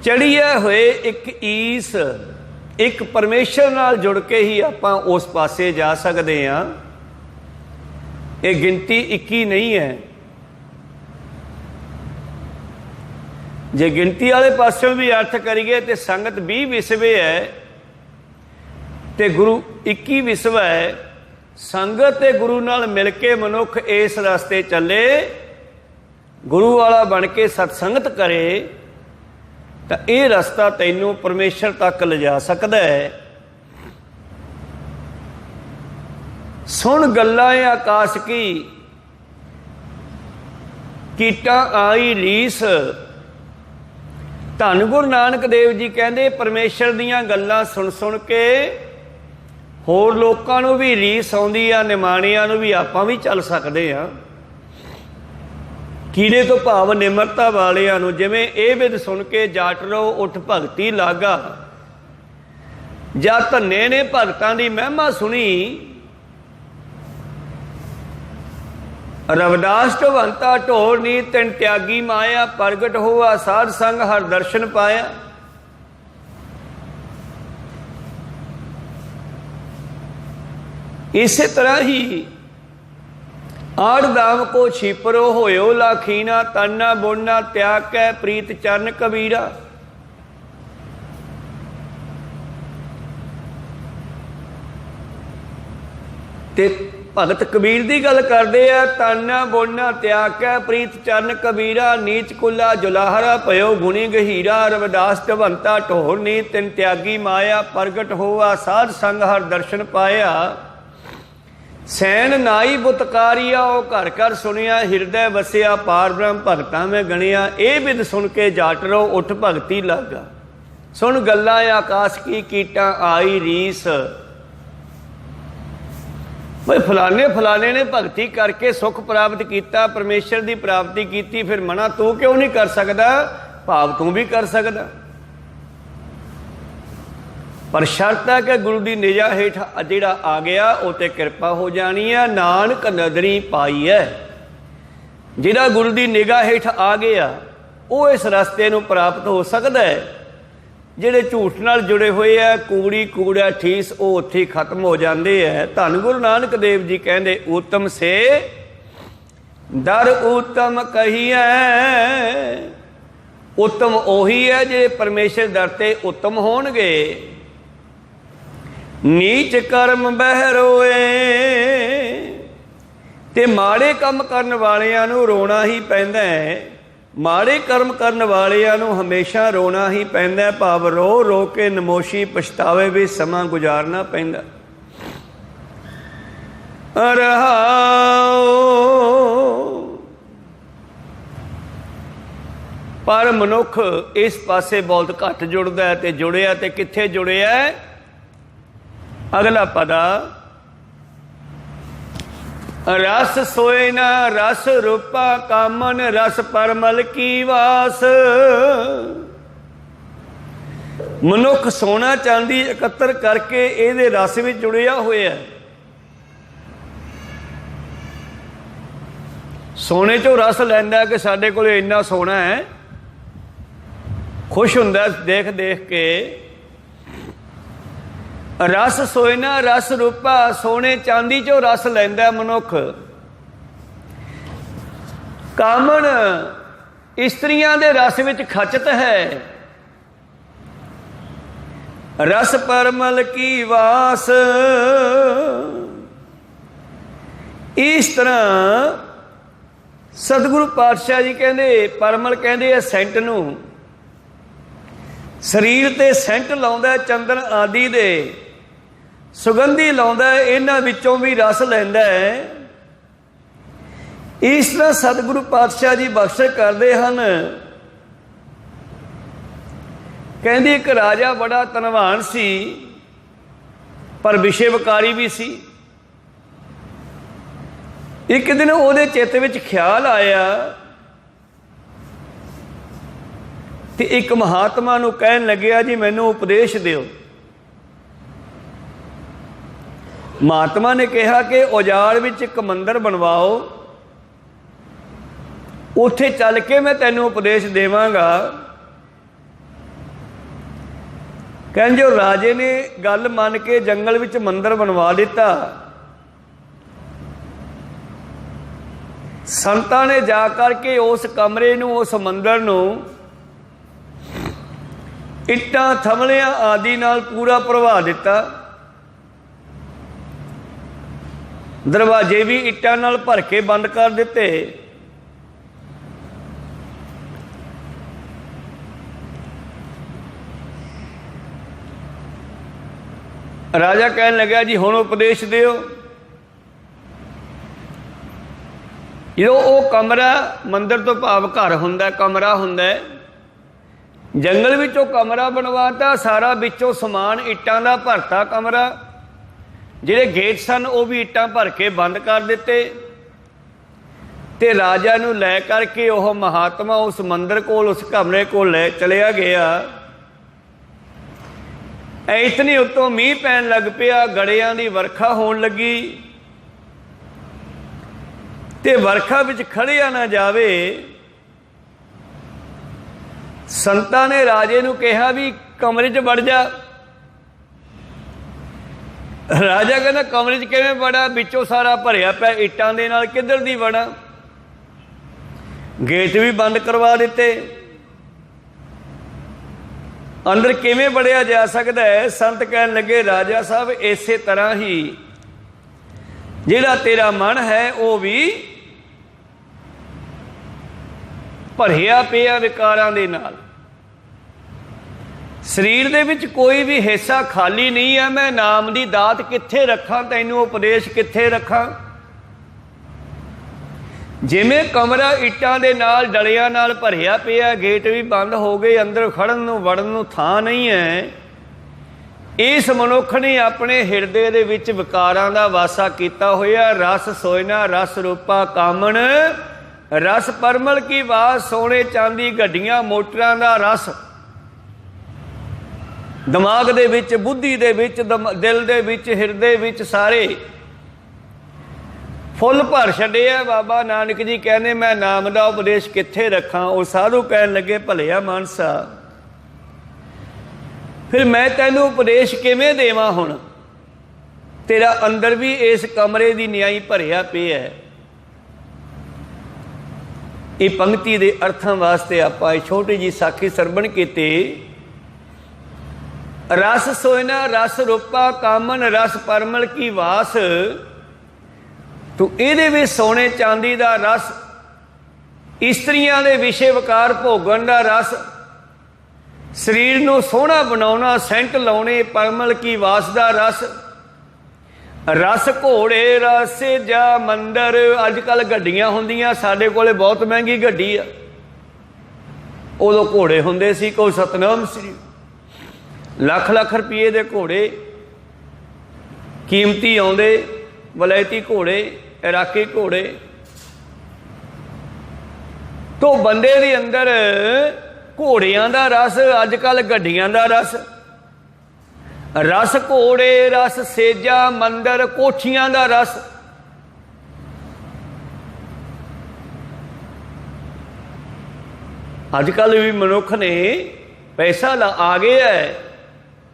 ਚੜੀਏ ਹੋਏ ਇੱਕ ਈਸ, ਇੱਕ ਪਰਮੇਸ਼ਰ ਨਾਲ ਜੁੜ ਕੇ ਹੀ ਆਪਾਂ ਉਸ ਪਾਸੇ ਜਾ ਸਕਦੇ ਹਾਂ। ਇਹ ਗਿਣਤੀ 21 ਨਹੀਂ ਹੈ। ਜੇ ਗਿਣਤੀ ਵਾਲੇ ਪਾਸਿਓਂ ਵੀ ਅਰਥ ਕਰੀਏ ਤੇ ਸੰਗਤ 20 ਵਿਸਵੇ ਹੈ ਤੇ ਗੁਰੂ 21 ਵਿਸਵਾ ਹੈ। ਸੰਗਤ ਤੇ ਗੁਰੂ ਨਾਲ ਮਿਲ ਕੇ ਮਨੁੱਖ ਇਸ ਰਸਤੇ ਚੱਲੇ, ਗੁਰੂ ਵਾਲਾ ਬਣ ਕੇ ਸਤਸੰਗਤ ਕਰੇ ਤਾਂ ਇਹ ਰਸਤਾ ਤੈਨੂੰ ਪਰਮੇਸ਼ਰ ਤੱਕ ਲਿਜਾ ਸਕਦਾ ਹੈ। ਸੁਣ ਗੱਲਾਂ ਆਕਾਸ਼ ਕੀ ਕੀਟਾਂ ਆਈ ਰੀਸ। ਧੰਨ ਗੁਰੂ ਨਾਨਕ ਦੇਵ ਜੀ ਕਹਿੰਦੇ ਪਰਮੇਸ਼ਰ ਦੀਆਂ ਗੱਲਾਂ ਸੁਣ ਸੁਣ ਕੇ ਹੋਰ ਲੋਕਾਂ ਨੂੰ ਵੀ ਰੀਸ ਆਉਂਦੀ ਆ, ਨਿਮਾਣਿਆਂ ਨੂੰ ਵੀ ਆਪਾਂ ਵੀ ਚੱਲ ਸਕਦੇ ਹਾਂ। ਕੀੜੇ ਤੋਂ ਭਾਵ ਨਿਮਰਤਾ ਵਾਲਿਆਂ ਨੂੰ, ਜਿਵੇਂ ਇਹ ਵਿਦ ਸੁਣ ਕੇ ਜਾਟ ਰੋ ਉੱਠ ਭਗਤੀ ਲਾਗਾ। ਜਾਂ ਧੰਨੇ ਨੇ ਭਗਤਾਂ ਦੀ ਮਹਿਮਾ ਸੁਣੀ, ਰਵਿਦਾਸ ਢਵੰਤਾ ਢੋਰ ਨੀ ਤਿਨ ਤਿਆਗੀ ਮਾਇਆ। ਪ੍ਰਗਟ ਹੋਆ ਸਾਧ ਸੰਗ ਹਰ ਦਰਸ਼ਨ ਪਾਇਆ। ਇਸੇ ਤਰ੍ਹਾਂ ਹੀ ਆੜ ਦਾਮ ਕੋ ਛੀਪਰੋ ਹੋਇਓ ਲਾਖੀਨਾ। ਤਾਨਾ ਬੋਨਾ ਤਿਆਗ ਕੈ ਪ੍ਰੀਤ ਚਰਨ ਕਬੀਰਾ। ਤੇ ਭਗਤ ਕਬੀਰ ਦੀ ਗੱਲ ਕਰਦੇ ਆ। ਤਾਨਾ ਬੋਨਾ ਤਿਆਗ ਕੈ ਪ੍ਰੀਤ ਚਰਨ ਕਬੀਰਾ। ਨੀਚ ਕੁਲਾ ਜੁਲਾਹਰਾ ਭਇਓ ਗੁਣੀ ਗਹੀਰਾ। ਰਵਿਦਾਸ ਢਵੰਤਾ ਢੋਰ ਨੀ ਤਿਨ ਤਿਆਗੀ ਮਾਇਆ। ਪ੍ਰਗਟ ਹੋਆ ਸਾਧ ਸੰਗ ਹਰ ਦਰਸ਼ਨ ਪਾਇਆ। ਸੈਨ ਨਾਈ ਬੁਤਕਾਰੀਆ ਉਹ ਘਰ ਘਰ ਸੁਣਿਆ। ਹਿਰਦੈ ਵਸਿਆ ਪਾਰ ਬ੍ਰਹਮ ਭਗਤਾਂ ਮੈਂ ਗਣਿਆ। ਇਹ ਬਿਦ ਸੁਣ ਕੇ ਜਾਟ ਰੋ ਉੱਠ ਭਗਤੀ ਲਾਗਾ। ਸੁਣ ਗੱਲਾਂ ਆਕਾਸ਼ ਕੀ ਕੀਟਾਂ ਆਈ ਰੀਸ। ਬਈ ਫਲਾਣੇ ਨੇ ਭਗਤੀ ਕਰਕੇ ਸੁੱਖ ਪ੍ਰਾਪਤ ਕੀਤਾ, ਪਰਮੇਸ਼ਰ ਦੀ ਪ੍ਰਾਪਤੀ ਕੀਤੀ, ਫਿਰ ਮਨਾ ਤੂੰ ਕਿਉਂ ਨਹੀਂ ਕਰ ਸਕਦਾ? ਭਾਵ ਤੂੰ ਵੀ ਕਰ ਸਕਦਾ, ਪਰ ਸ਼ਰਤ ਹੈ ਕਿ ਗੁਰੂ ਦੀ ਨਿਗਾਹ ਹੇਠ ਜਿਹੜਾ ਆ ਗਿਆ ਉਹ ਤੇ ਕਿਰਪਾ ਹੋ ਜਾਣੀ ਹੈ। ਨਾਨਕ ਨਦਰੀ ਪਾਈ ਹੈ। ਜਿਹੜਾ ਗੁਰੂ ਦੀ ਨਿਗਾਹ ਹੇਠ ਆ ਗਿਆ ਉਹ ਇਸ ਰਸਤੇ ਨੂੰ ਪ੍ਰਾਪਤ ਹੋ ਸਕਦਾ ਹੈ। ਜਿਹੜੇ ਝੂਠ ਨਾਲ ਜੁੜੇ ਹੋਏ ਆ, ਕੂੜੀ ਕੂੜਾ ਠੀਸ, ਉਹ ਉੱਥੇ ਹੀ ਖਤਮ ਹੋ ਜਾਂਦੇ ਹੈ। ਧੰਨ ਗੁਰੂ ਨਾਨਕ ਦੇਵ ਜੀ ਕਹਿੰਦੇ ਉਤਮ ਸੇ ਦਰ ਉਤਮ ਕਹੀਐ। ਉਤਮ ਉਹੀ ਹੈ ਜਿਹੜੇ ਪਰਮੇਸ਼ਰ ਦਰ ਤੇ ਉਤਮ ਹੋਣਗੇ। ਨੀਚ ਕਰਮ ਬਹਿ ਰੋਏ। ਤੇ ਮਾੜੇ ਕੰਮ ਕਰਨ ਵਾਲਿਆਂ ਨੂੰ ਰੋਣਾ ਹੀ ਪੈਂਦਾ ਹੈ। ਮਾੜੇ ਕਰਮ ਕਰਨ ਵਾਲਿਆਂ ਨੂੰ ਹਮੇਸ਼ਾ ਰੋਣਾ ਹੀ ਪੈਂਦਾ। ਭਾਵ ਰੋ ਰੋ ਕੇ ਨਮੋਸ਼ੀ ਪਛਤਾਵੇ ਵੀ ਸਮਾਂ ਗੁਜ਼ਾਰਨਾ ਪੈਂਦਾ। ਰਹਾਓ ਪਰ ਮਨੁੱਖ ਇਸ ਪਾਸੇ ਬਹੁਤ ਘੱਟ ਜੁੜਦਾ ਹੈ। ਤੇ ਜੁੜਿਆ ਤੇ ਕਿੱਥੇ ਜੁੜਿਆ? ਅਗਲਾ ਪਦਾ ਰਸ ਸੋਏ ਨਾ ਰਸ ਰੂਪਾ ਕਾਮਨ ਰਸ ਪਰਮਲ ਕੀ ਵਾਸ। ਮਨੁੱਖ ਸੋਨਾ ਚਾਂਦੀ ਇਕੱਤਰ ਕਰਕੇ ਇਹਦੇ ਰਸ ਵਿੱਚ ਜੁੜਿਆ ਹੋਇਆ। ਸੋਨੇ ਚੋਂ ਰਸ ਲੈਂਦਾ ਕਿ ਸਾਡੇ ਕੋਲ ਇੰਨਾ ਸੋਨਾ ਹੈ, ਖੁਸ਼ ਹੁੰਦਾ ਦੇਖ ਦੇਖ ਕੇ। ਰਸ ਸੋਇਨਾ ਰਸ ਰੂਪਾ, ਸੋਨੇ ਚਾਂਦੀ ਚੋਂ ਰਸ ਲੈਂਦਾ ਮਨੁੱਖ। ਕਾਮਣ ਇਸਤਰੀਆਂ ਦੇ ਰਸ ਵਿੱਚ ਖਚਤ ਹੈ। ਰਸ ਪਰਮਲ ਕੀ ਵਾਸ। इस तरह सतगुरु पातशाह जी कहते, परमल कहते हैं सेंट नूं, शरीर ते सेंट लाउंदा चंदन आदि दे, सुगंधी लाउंदा, इन्हां विचों भी रस लैंदा है। इस तरह सतगुरु पातशाह जी बख्शिश करते हैं। कहते एक राजा बड़ा धनवान सी, पर विषय विकारी भी सी। एक दिन उहदे चित्त विच ख्याल आया ते एक महात्मा नूं कहन लग्या, जी मैनूं उपदेश दिओ। महात्मा ने कहा कि औजाड़ विच एक मंदिर बनवाओ, उत्थे चल के मैं तैनूं उपदेश देवांगा। कहन जो राजे ने गल मन के जंगल विच मंदिर बनवा दिता। संतां ने जा करके उस कमरे नूं, उस मंदिर नूं इट्टां थमलियां आदि नाल पूरा भरवा दिता। दरवाजे भी इट्टां नाल भर के बंद कर दिते। राजा कहन लगा, जी हुण उपदेश दिओ। जो वो कमरा, मंदिर तो भाव घर हुंदा, कमरा हुंदा, जंगल विचों कमरा बनवाता, सारा विचों समान इट्टां दा भरता कमरा। जिहड़े गेट सन वो भी इट्टां भर के बंद कर दिते। ते राजा नूं लै करके वह महात्मा उस मंदिर कोल, उस कमरे कोल लै चलिया गया। इतनी उत्तों मींह पैन लग पिया, गड़ियां दी वर्खा होण लगी ते वर्खा विच खड़िया ना जावे। संतां ने राजे नूं कहा भी कमरे च वड़ जा। राजा कहना कमरे च किवें वड़ा, विचों सारा भरिया पिया इट्टां दे नाल, किधर दी वड़ा। गेट भी बंद करवा दिते, अंदर किवें वड़िया जा सकदा है। संत कहन लगे, राजा साहब इसे तरह ही जिहड़ा तेरा मन है वो भी भरिया पिया विकारां दे नाल। शरीर दे विच कोई भी हिस्सा खाली नहीं है। मैं नाम दी दात कित्थे रखां, तैनूं उपदेश कित्थे रखां। जिवें कमरा इट्टां दे नाल डलियां नाल भरिया पिया, गेट भी बंद हो गए, अंदर खड़न नूं वड़न नूं थां नहीं है। इस मनुख ने अपने हिरदे दे विच विकारां दा वासा कीता होया। रस सोयना रस रूपा कामन, रस परमल की वास, सोने चांदी गड्डियां मोटरां दा रस दिमाग दे विच, बुद्धि दे विच, दिल दे विच, हिरदे विच सारे फुल भर छड्डिया। बाबा नानक जी कहने मैं नाम दा उपदेश कित्थे रखां। वो साधु कहन लगे, भलिया मानसा फिर मैं तैनूं उपदेश किवें देवां। हुण तेरा अंदर भी इस कमरे दी न्याई भरिया पिया है। ये पंक्ति दे अर्थां वास्ते आपां छोटी जी साखी सरवण कीती। रस सोयना रस रूपा कामन, रस परमल की वास। तो ਇਹਦੇ ਵਿੱਚ सोने चांदी ਦਾ रस, ਇਸਤਰੀਆਂ ਦੇ ਵਿਸ਼ੇ ਵਿਕਾਰ ਭੋਗਣ ਦਾ ਰਸ, ਸਰੀਰ ਨੂੰ ਸੋਹਣਾ ਬਣਾਉਣਾ, ਸੈਂਟ ਲਾਉਣੇ, ਪਰਮਲ ਕੀ ਵਾਸ ਦਾ ਰਸ, ਰਸ ਘੋੜੇ ਰਸ ਜਾ ਮੰਦਰ। ਅੱਜ ਕੱਲ ਗੱਡੀਆਂ ਹੁੰਦੀਆਂ, ਸਾਡੇ ਕੋਲੇ ਬਹੁਤ ਮਹਿੰਗੀ ਗੱਡੀ ਆ, ਉਦੋਂ ਘੋੜੇ ਹੁੰਦੇ ਸੀ। ਕੋਈ ਸਤਨਾਮ ਸ੍ਰੀ ਲੱਖ ਲੱਖ ਰੁਪਏ ਦੇ ਘੋੜੇ ਕੀਮਤੀ ਆਉਂਦੇ, ਵਲੈਤੀ ਘੋੜੇ, ਇਰਾਕੀ ਘੋੜੇ। तो बंदे दे अंदर घोड़ियां दा रस, अज कल गड्डियां दा रस, रस घोड़े रस सेजा मंदिर कोठियां दा रस। अज कल भी मनुख ने पैसा आ गया है।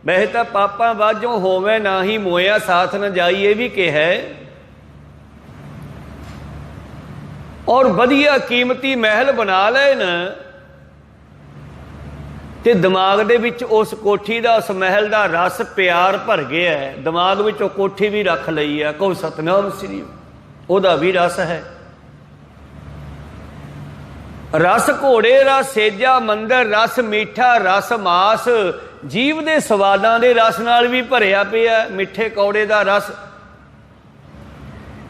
वैसे तो पापा बाजों होवे ना ही मोया साथ न जाइए भी कहा है। और वधिया कीमती महल बना लए न ते दिमाग दे विच उस कोठी दा, उस महल दा रस प्यार भर गया है। दिमाग विच कोठी भी रख लई है। कोई सतनाम श्री। ਉਹਦਾ ਵੀ ਰਸ ਹੈ। ਰਸ ਘੋੜੇ ਰਸ ਸੇਜਾ ਮੰਦਰ, ਰਸ ਮੀਠਾ ਰਸ ਮਾਸ, ਜੀਵ ਦੇ ਸਵਾਦਾਂ ਦੇ ਰਸ ਨਾਲ ਵੀ ਭਰਿਆ ਪਿਆ। ਮਿੱਠੇ ਕੌੜੇ ਦਾ ਰਸ,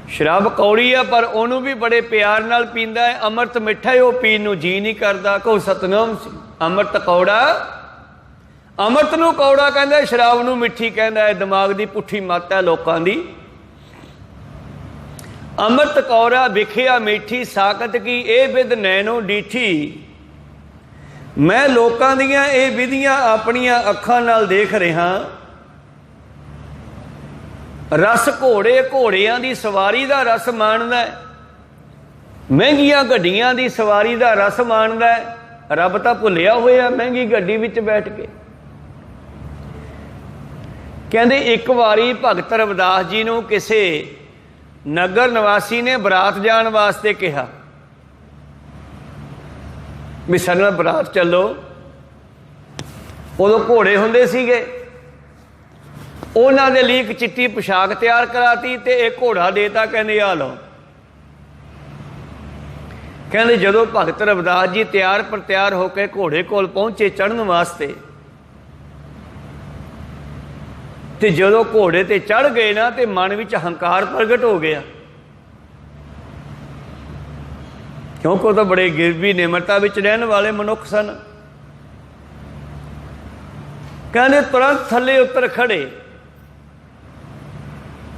ਸ਼ਰਾਬ ਕੌੜੀ ਆ ਪਰ ਉਹਨੂੰ ਵੀ ਬੜੇ ਪਿਆਰ ਨਾਲ ਪੀਂਦਾ ਹੈ। ਅੰਮ੍ਰਿਤ ਮਿੱਠਾ ਹੈ, ਉਹ ਪੀਣ ਨੂੰ ਜੀ ਨਹੀਂ ਕਰਦਾ। ਕਹੋ ਸਤਨਾਮ ਸੀ। ਅੰਮ੍ਰਿਤ ਕੌੜਾ, ਅੰਮ੍ਰਿਤ ਨੂੰ ਕੌੜਾ ਕਹਿੰਦਾ, ਸ਼ਰਾਬ ਨੂੰ ਮਿੱਠੀ ਕਹਿੰਦਾ ਹੈ। ਦਿਮਾਗ ਦੀ ਪੁੱਠੀ ਮੱਤ ਹੈ ਲੋਕਾਂ ਦੀ। ਅੰਮ੍ਰਿਤ ਕੌੜਾ ਵਿਖਿਆ ਮੀਠੀ, ਸਾਕਤ ਕੀ ਇਹ ਵਿਦ ਨੈਣੋ ਡੀਠੀ। ਮੈਂ ਲੋਕਾਂ ਦੀਆਂ ਇਹ ਵਿਧੀਆਂ ਆਪਣੀਆਂ ਅੱਖਾਂ ਨਾਲ ਦੇਖ ਰਿਹਾ। ਰਸ ਘੋੜੇ, ਘੋੜਿਆਂ ਦੀ ਸਵਾਰੀ ਦਾ ਰਸ ਮਾਣਦਾ, ਮਹਿੰਗੀਆਂ ਗੱਡੀਆਂ ਦੀ ਸਵਾਰੀ ਦਾ ਰਸ ਮਾਣਦਾ। ਰੱਬ ਤਾਂ ਭੁੱਲਿਆ ਹੋਇਆ ਮਹਿੰਗੀ ਗੱਡੀ ਵਿੱਚ ਬੈਠ ਕੇ। ਕਹਿੰਦੇ ਇੱਕ ਵਾਰੀ ਭਗਤ ਰਵਿਦਾਸ ਜੀ ਨੂੰ ਕਿਸੇ ਨਗਰ ਨਿਵਾਸੀ ਨੇ ਬਰਾਤ ਜਾਣ ਵਾਸਤੇ ਕਿਹਾ ਵੀ ਸਾਡੇ ਨਾਲ ਬਰਾਤ ਚੱਲੋ। ਉਦੋਂ ਘੋੜੇ ਹੁੰਦੇ ਸੀਗੇ। ਉਹਨਾਂ ਦੇ ਲਈ ਇੱਕ ਚਿੱਟੀ ਪੁਸ਼ਾਕ ਤਿਆਰ ਕਰਾਤੀ ਤੇ ਇਹ ਘੋੜਾ ਦੇਤਾ, ਕਹਿੰਦੇ ਆ ਲਓ। ਕਹਿੰਦੇ ਜਦੋਂ ਭਗਤ ਰਵਿਦਾਸ ਜੀ ਤਿਆਰ ਪਰ ਤਿਆਰ ਹੋ ਕੇ ਘੋੜੇ ਕੋਲ ਪਹੁੰਚੇ ਚੜ੍ਹਨ ਵਾਸਤੇ, ਤੇ ਜਦੋਂ ਘੋੜੇ ਤੇ ਚੜ੍ਹ ਗਏ ਨਾ ਤੇ ਮਨ ਵਿੱਚ ਹੰਕਾਰ ਪ੍ਰਗਟ ਹੋ ਗਿਆ, ਕਿਉਂਕਿ ਉਹ ਤਾਂ ਬੜੇ ਗਿਰਵੀ ਨਿਮਰਤਾ ਵਿੱਚ ਰਹਿਣ ਵਾਲੇ ਮਨੁੱਖ ਸਨ। ਕਹਿੰਦੇ ਤੁਰੰਤ ਥੱਲੇ ਉੱਤਰ ਖੜੇ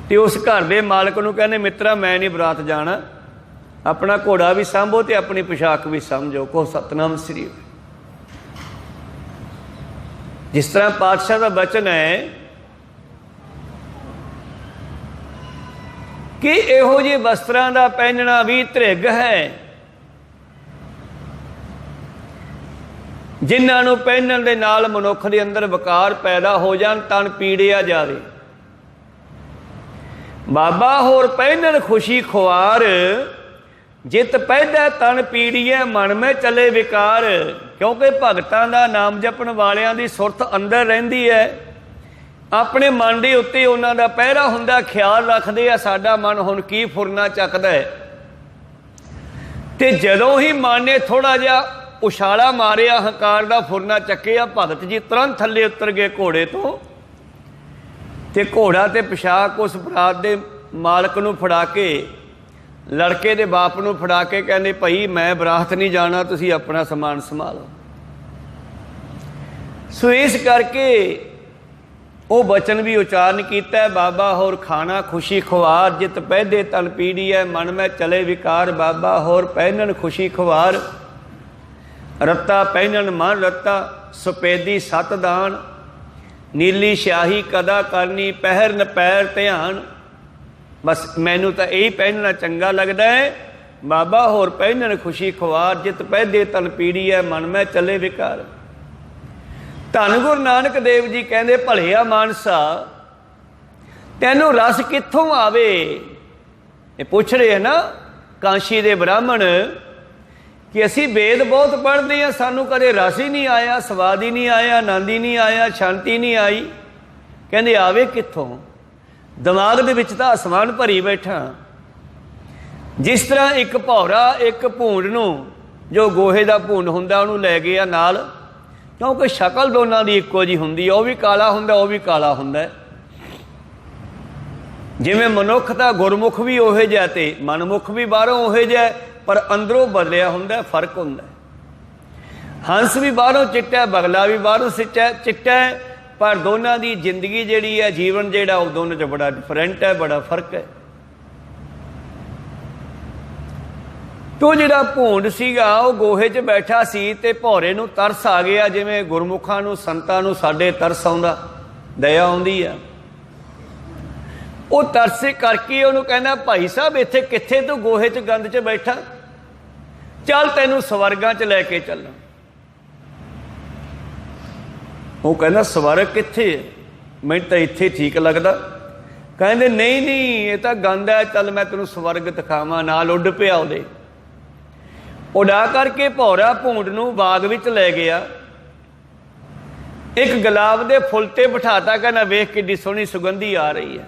ਤੇ ਉਸ ਘਰ ਦੇ ਮਾਲਕ ਨੂੰ ਕਹਿੰਦੇ ਮਿੱਤਰਾ ਮੈਂ ਨਹੀਂ ਬਰਾਤ ਜਾਣਾ, ਆਪਣਾ ਘੋੜਾ ਵੀ ਸਾਂਭੋ ਤੇ ਆਪਣੀ ਪੁਸ਼ਾਕ ਵੀ ਸਮਝੋ। ਕਹੋ ਸਤਨਾਮ ਸ੍ਰੀ। ਜਿਸ ਤਰ੍ਹਾਂ ਪਾਤਸ਼ਾਹ ਦਾ ਬਚਨ ਹੈ ਕਿ ਇਹੋ ਜਿਹੇ ਵਸਤਰਾਂ ਦਾ ਪਹਿਨਣਾ ਵੀ ਧ੍ਰਿਗ ਹੈ, ਜਿਨ੍ਹਾਂ ਨੂੰ ਪਹਿਨਣ ਦੇ ਨਾਲ ਮਨੁੱਖ ਦੇ ਅੰਦਰ ਵਿਕਾਰ ਪੈਦਾ ਹੋ ਜਾਣ, ਤਨ ਪੀੜਿਆ ਜਾਵੇ। ਬਾਬਾ ਹੋਰ ਪਹਿਨਣ ਖੁਸ਼ੀ ਖੁਆਰ, ਜਿਤ ਪਹਿਦਾ ਤਨ ਪੀੜੀਏ ਮਨ ਮੈਂ ਚਲੇ ਵਿਕਾਰ। ਕਿਉਂਕਿ ਭਗਤਾਂ ਦਾ ਨਾਮ ਜਪਣ ਵਾਲਿਆਂ ਦੀ ਸੁਰਤ ਅੰਦਰ ਰਹਿੰਦੀ ਹੈ, ਆਪਣੇ ਮਨ ਦੇ ਉੱਤੇ ਉਹਨਾਂ ਦਾ ਪਹਿਰਾ ਹੁੰਦਾ, ਖਿਆਲ ਰੱਖਦੇ ਆ ਸਾਡਾ ਮਨ ਹੁਣ ਕੀ ਫੁਰਨਾ ਚੱਕਦਾ ਹੈ। ਤੇ ਜਦੋਂ ਹੀ ਮਨ ਨੇ ਥੋੜ੍ਹਾ ਜਿਹਾ ਉਛਾਲਾ ਮਾਰਿਆ, ਹੰਕਾਰ ਦਾ ਫੁਰਨਾ ਚੱਕਿਆ, ਭਗਤ ਜੀ ਤੁਰੰਤ ਥੱਲੇ ਉਤਰ ਗਏ ਘੋੜੇ ਤੋਂ ਤੇ ਘੋੜਾ ਤੇ ਪੁਸ਼ਾਕ ਉਸ ਬਰਾਤ ਦੇ ਮਾਲਕ ਨੂੰ ਫੜਾ ਕੇ, ਲੜਕੇ ਦੇ ਬਾਪ ਨੂੰ ਫੜਾ ਕੇ ਕਹਿੰਦੇ ਭਾਈ ਮੈਂ ਬਰਾਤ ਨਹੀਂ ਜਾਣਾ, ਤੁਸੀਂ ਆਪਣਾ ਸਮਾਨ ਸੰਭਾਲੋ। ਸੋ ਇਸ ਕਰਕੇ ਉਹ ਬਚਨ ਵੀ ਉਚਾਰਨ ਕੀਤਾ, ਬਾਬਾ ਹੋਰ ਖਾਣਾ ਖੁਸ਼ੀ ਖੁਆਰ, ਜਿਤ ਪਹਿਦੇ ਤਨ ਪੀੜੀਐ ਮਨ ਮੈਂ ਚਲੇ ਵਿਕਾਰ। ਬਾਬਾ ਹੋਰ ਪਹਿਨਣ ਖੁਸ਼ੀ ਖੁਆਰ, ਰੱਤਾ ਪਹਿਨਣ ਮਨ ਰੱਤਾ, ਸੁਪੇਦੀ ਸਤ ਦਾਨ, ਨੀਲੀ ਸਿਆਹੀ ਕਦਾ ਕਰਨੀ, ਪਹਿਰ ਨ ਪੈਰ ਧਿਆਨ। ਬਸ ਮੈਨੂੰ ਤਾਂ ਇਹੀ ਪਹਿਨਣਾ ਚੰਗਾ ਲੱਗਦਾ ਹੈ। ਬਾਬਾ ਹੋਰ ਪਹਿਨਣ ਖੁਸ਼ੀ ਖੁਆਰ, ਜਿਤ ਪਹਿਦੇ ਤਨ ਪੀੜੀਐ ਮਨ ਮੈਂ ਚਲੇ ਵਿਕਾਰ। ਧੰਨ ਗੁਰੂ ਨਾਨਕ ਦੇਵ ਜੀ ਕਹਿੰਦੇ ਭਲਿਆ ਮਾਨਸਾ ਤੈਨੂੰ ਰਸ ਕਿੱਥੋਂ ਆਵੇ। ਇਹ ਪੁੱਛ ਰਹੇ ਨਾ ਕਾਂਸ਼ੀ ਦੇ ਬ੍ਰਾਹਮਣ ਕਿ ਅਸੀਂ ਵੇਦ ਬਹੁਤ ਪੜ੍ਹਦੇ ਹਾਂ, ਸਾਨੂੰ ਕਦੇ ਰਸ ਹੀ ਨਹੀਂ ਆਇਆ, ਸਵਾਦ ਹੀ ਨਹੀਂ ਆਇਆ, ਆਨੰਦ ਹੀ ਨਹੀਂ ਆਇਆ, ਸ਼ਾਂਤੀ ਨਹੀਂ ਆਈ। ਕਹਿੰਦੇ ਆਵੇ ਕਿੱਥੋਂ, ਦਿਮਾਗ ਦੇ ਵਿੱਚ ਤਾਂ ਅਸਮਾਨ ਭਰੀ ਬੈਠਾ। ਜਿਸ ਤਰ੍ਹਾਂ ਇੱਕ ਭੌਰਾ ਇੱਕ ਭੂੰਡ ਨੂੰ, ਜੋ ਗੋਹੇ ਦਾ ਭੂੰਡ ਹੁੰਦਾ, ਉਹਨੂੰ ਲੈ ਗਿਆ ਨਾਲ, ਕਿਉਂਕਿ ਸ਼ਕਲ ਦੋਨਾਂ ਦੀ ਇੱਕੋ ਜਿਹੀ ਹੁੰਦੀ ਹੈ, ਉਹ ਵੀ ਕਾਲਾ ਹੁੰਦਾ, ਉਹ ਵੀ ਕਾਲਾ ਹੁੰਦਾ। ਜਿਵੇਂ ਮਨੁੱਖ ਦਾ ਗੁਰਮੁਖ ਵੀ ਉਹੋ ਜਿਹਾ ਤੇ ਮਨਮੁਖ ਵੀ ਬਾਹਰੋਂ ਉਹੋ ਜਿਹਾ, ਪਰ ਅੰਦਰੋਂ ਬਦਲਿਆ ਹੁੰਦਾ, ਫਰਕ ਹੁੰਦਾ। ਹੰਸ ਵੀ ਬਾਹਰੋਂ ਚਿੱਟਾ, ਬਗਲਾ ਵੀ ਬਾਹਰੋਂ ਚਿੱਟਾ, ਪਰ ਦੋਨਾਂ ਦੀ ਜ਼ਿੰਦਗੀ ਜਿਹੜੀ ਹੈ, ਜੀਵਨ ਜਿਹੜਾ, ਉਹ ਦੋਨਾਂ 'ਚ ਬੜਾ ਡਿਫਰੈਂਟ ਹੈ, ਬੜਾ ਫਰਕ ਹੈ। ਤੋ ਜਿਹੜਾ ਭੂੰਡ ਸੀਗਾ ਉਹ ਗੋਹੇ 'ਚ ਬੈਠਾ ਸੀ ਤੇ ਭੌਰੇ ਨੂੰ ਤਰਸ ਆ ਗਿਆ, ਜਿਵੇਂ ਗੁਰਮੁਖਾਂ ਨੂੰ ਸੰਤਾਂ ਨੂੰ ਸਾਡੇ ਤਰਸ ਆਉਂਦਾ, ਦਇਆ ਆਉਂਦੀ ਆ। ਉਹ ਤਰਸੇ ਕਰਕੇ ਉਹਨੂੰ ਕਹਿੰਦਾ ਭਾਈ ਸਾਹਿਬ ਇੱਥੇ ਕਿੱਥੇ ਤੂੰ ਗੋਹੇ 'ਚ ਗੰਦ 'ਚ ਬੈਠਾ, ਚੱਲ ਤੈਨੂੰ ਸਵਰਗਾਂ 'ਚ ਲੈ ਕੇ ਚੱਲਾਂ। ਉਹ ਕਹਿੰਦਾ ਸਵਰਗ ਕਿੱਥੇ ਹੈ, ਮੈਨੂੰ ਤਾਂ ਇੱਥੇ ਠੀਕ ਲੱਗਦਾ। ਕਹਿੰਦੇ ਨਹੀਂ ਨਹੀਂ ਇਹ ਤਾਂ ਗੰਦ ਹੈ, ਚੱਲ ਮੈਂ ਤੈਨੂੰ ਸਵਰਗ ਦਿਖਾਵਾਂ। ਨਾਲ ਉੱਡ ਪਿਆ ਉਹਦੇ। ਉਡਾ ਕਰਕੇ ਭੌਰਾ ਭੂੰਡ ਨੂੰ ਬਾਗ ਵਿੱਚ ਲੈ ਗਿਆ, ਇੱਕ ਗੁਲਾਬ ਦੇ ਫੁੱਲ ਤੇ ਬਿਠਾਤਾ, ਕਹਿੰਦਾ ਵੇਖ ਕਿੱਡੀ ਸੋਹਣੀ ਸੁਗੰਧੀ ਆ ਰਹੀ ਹੈ।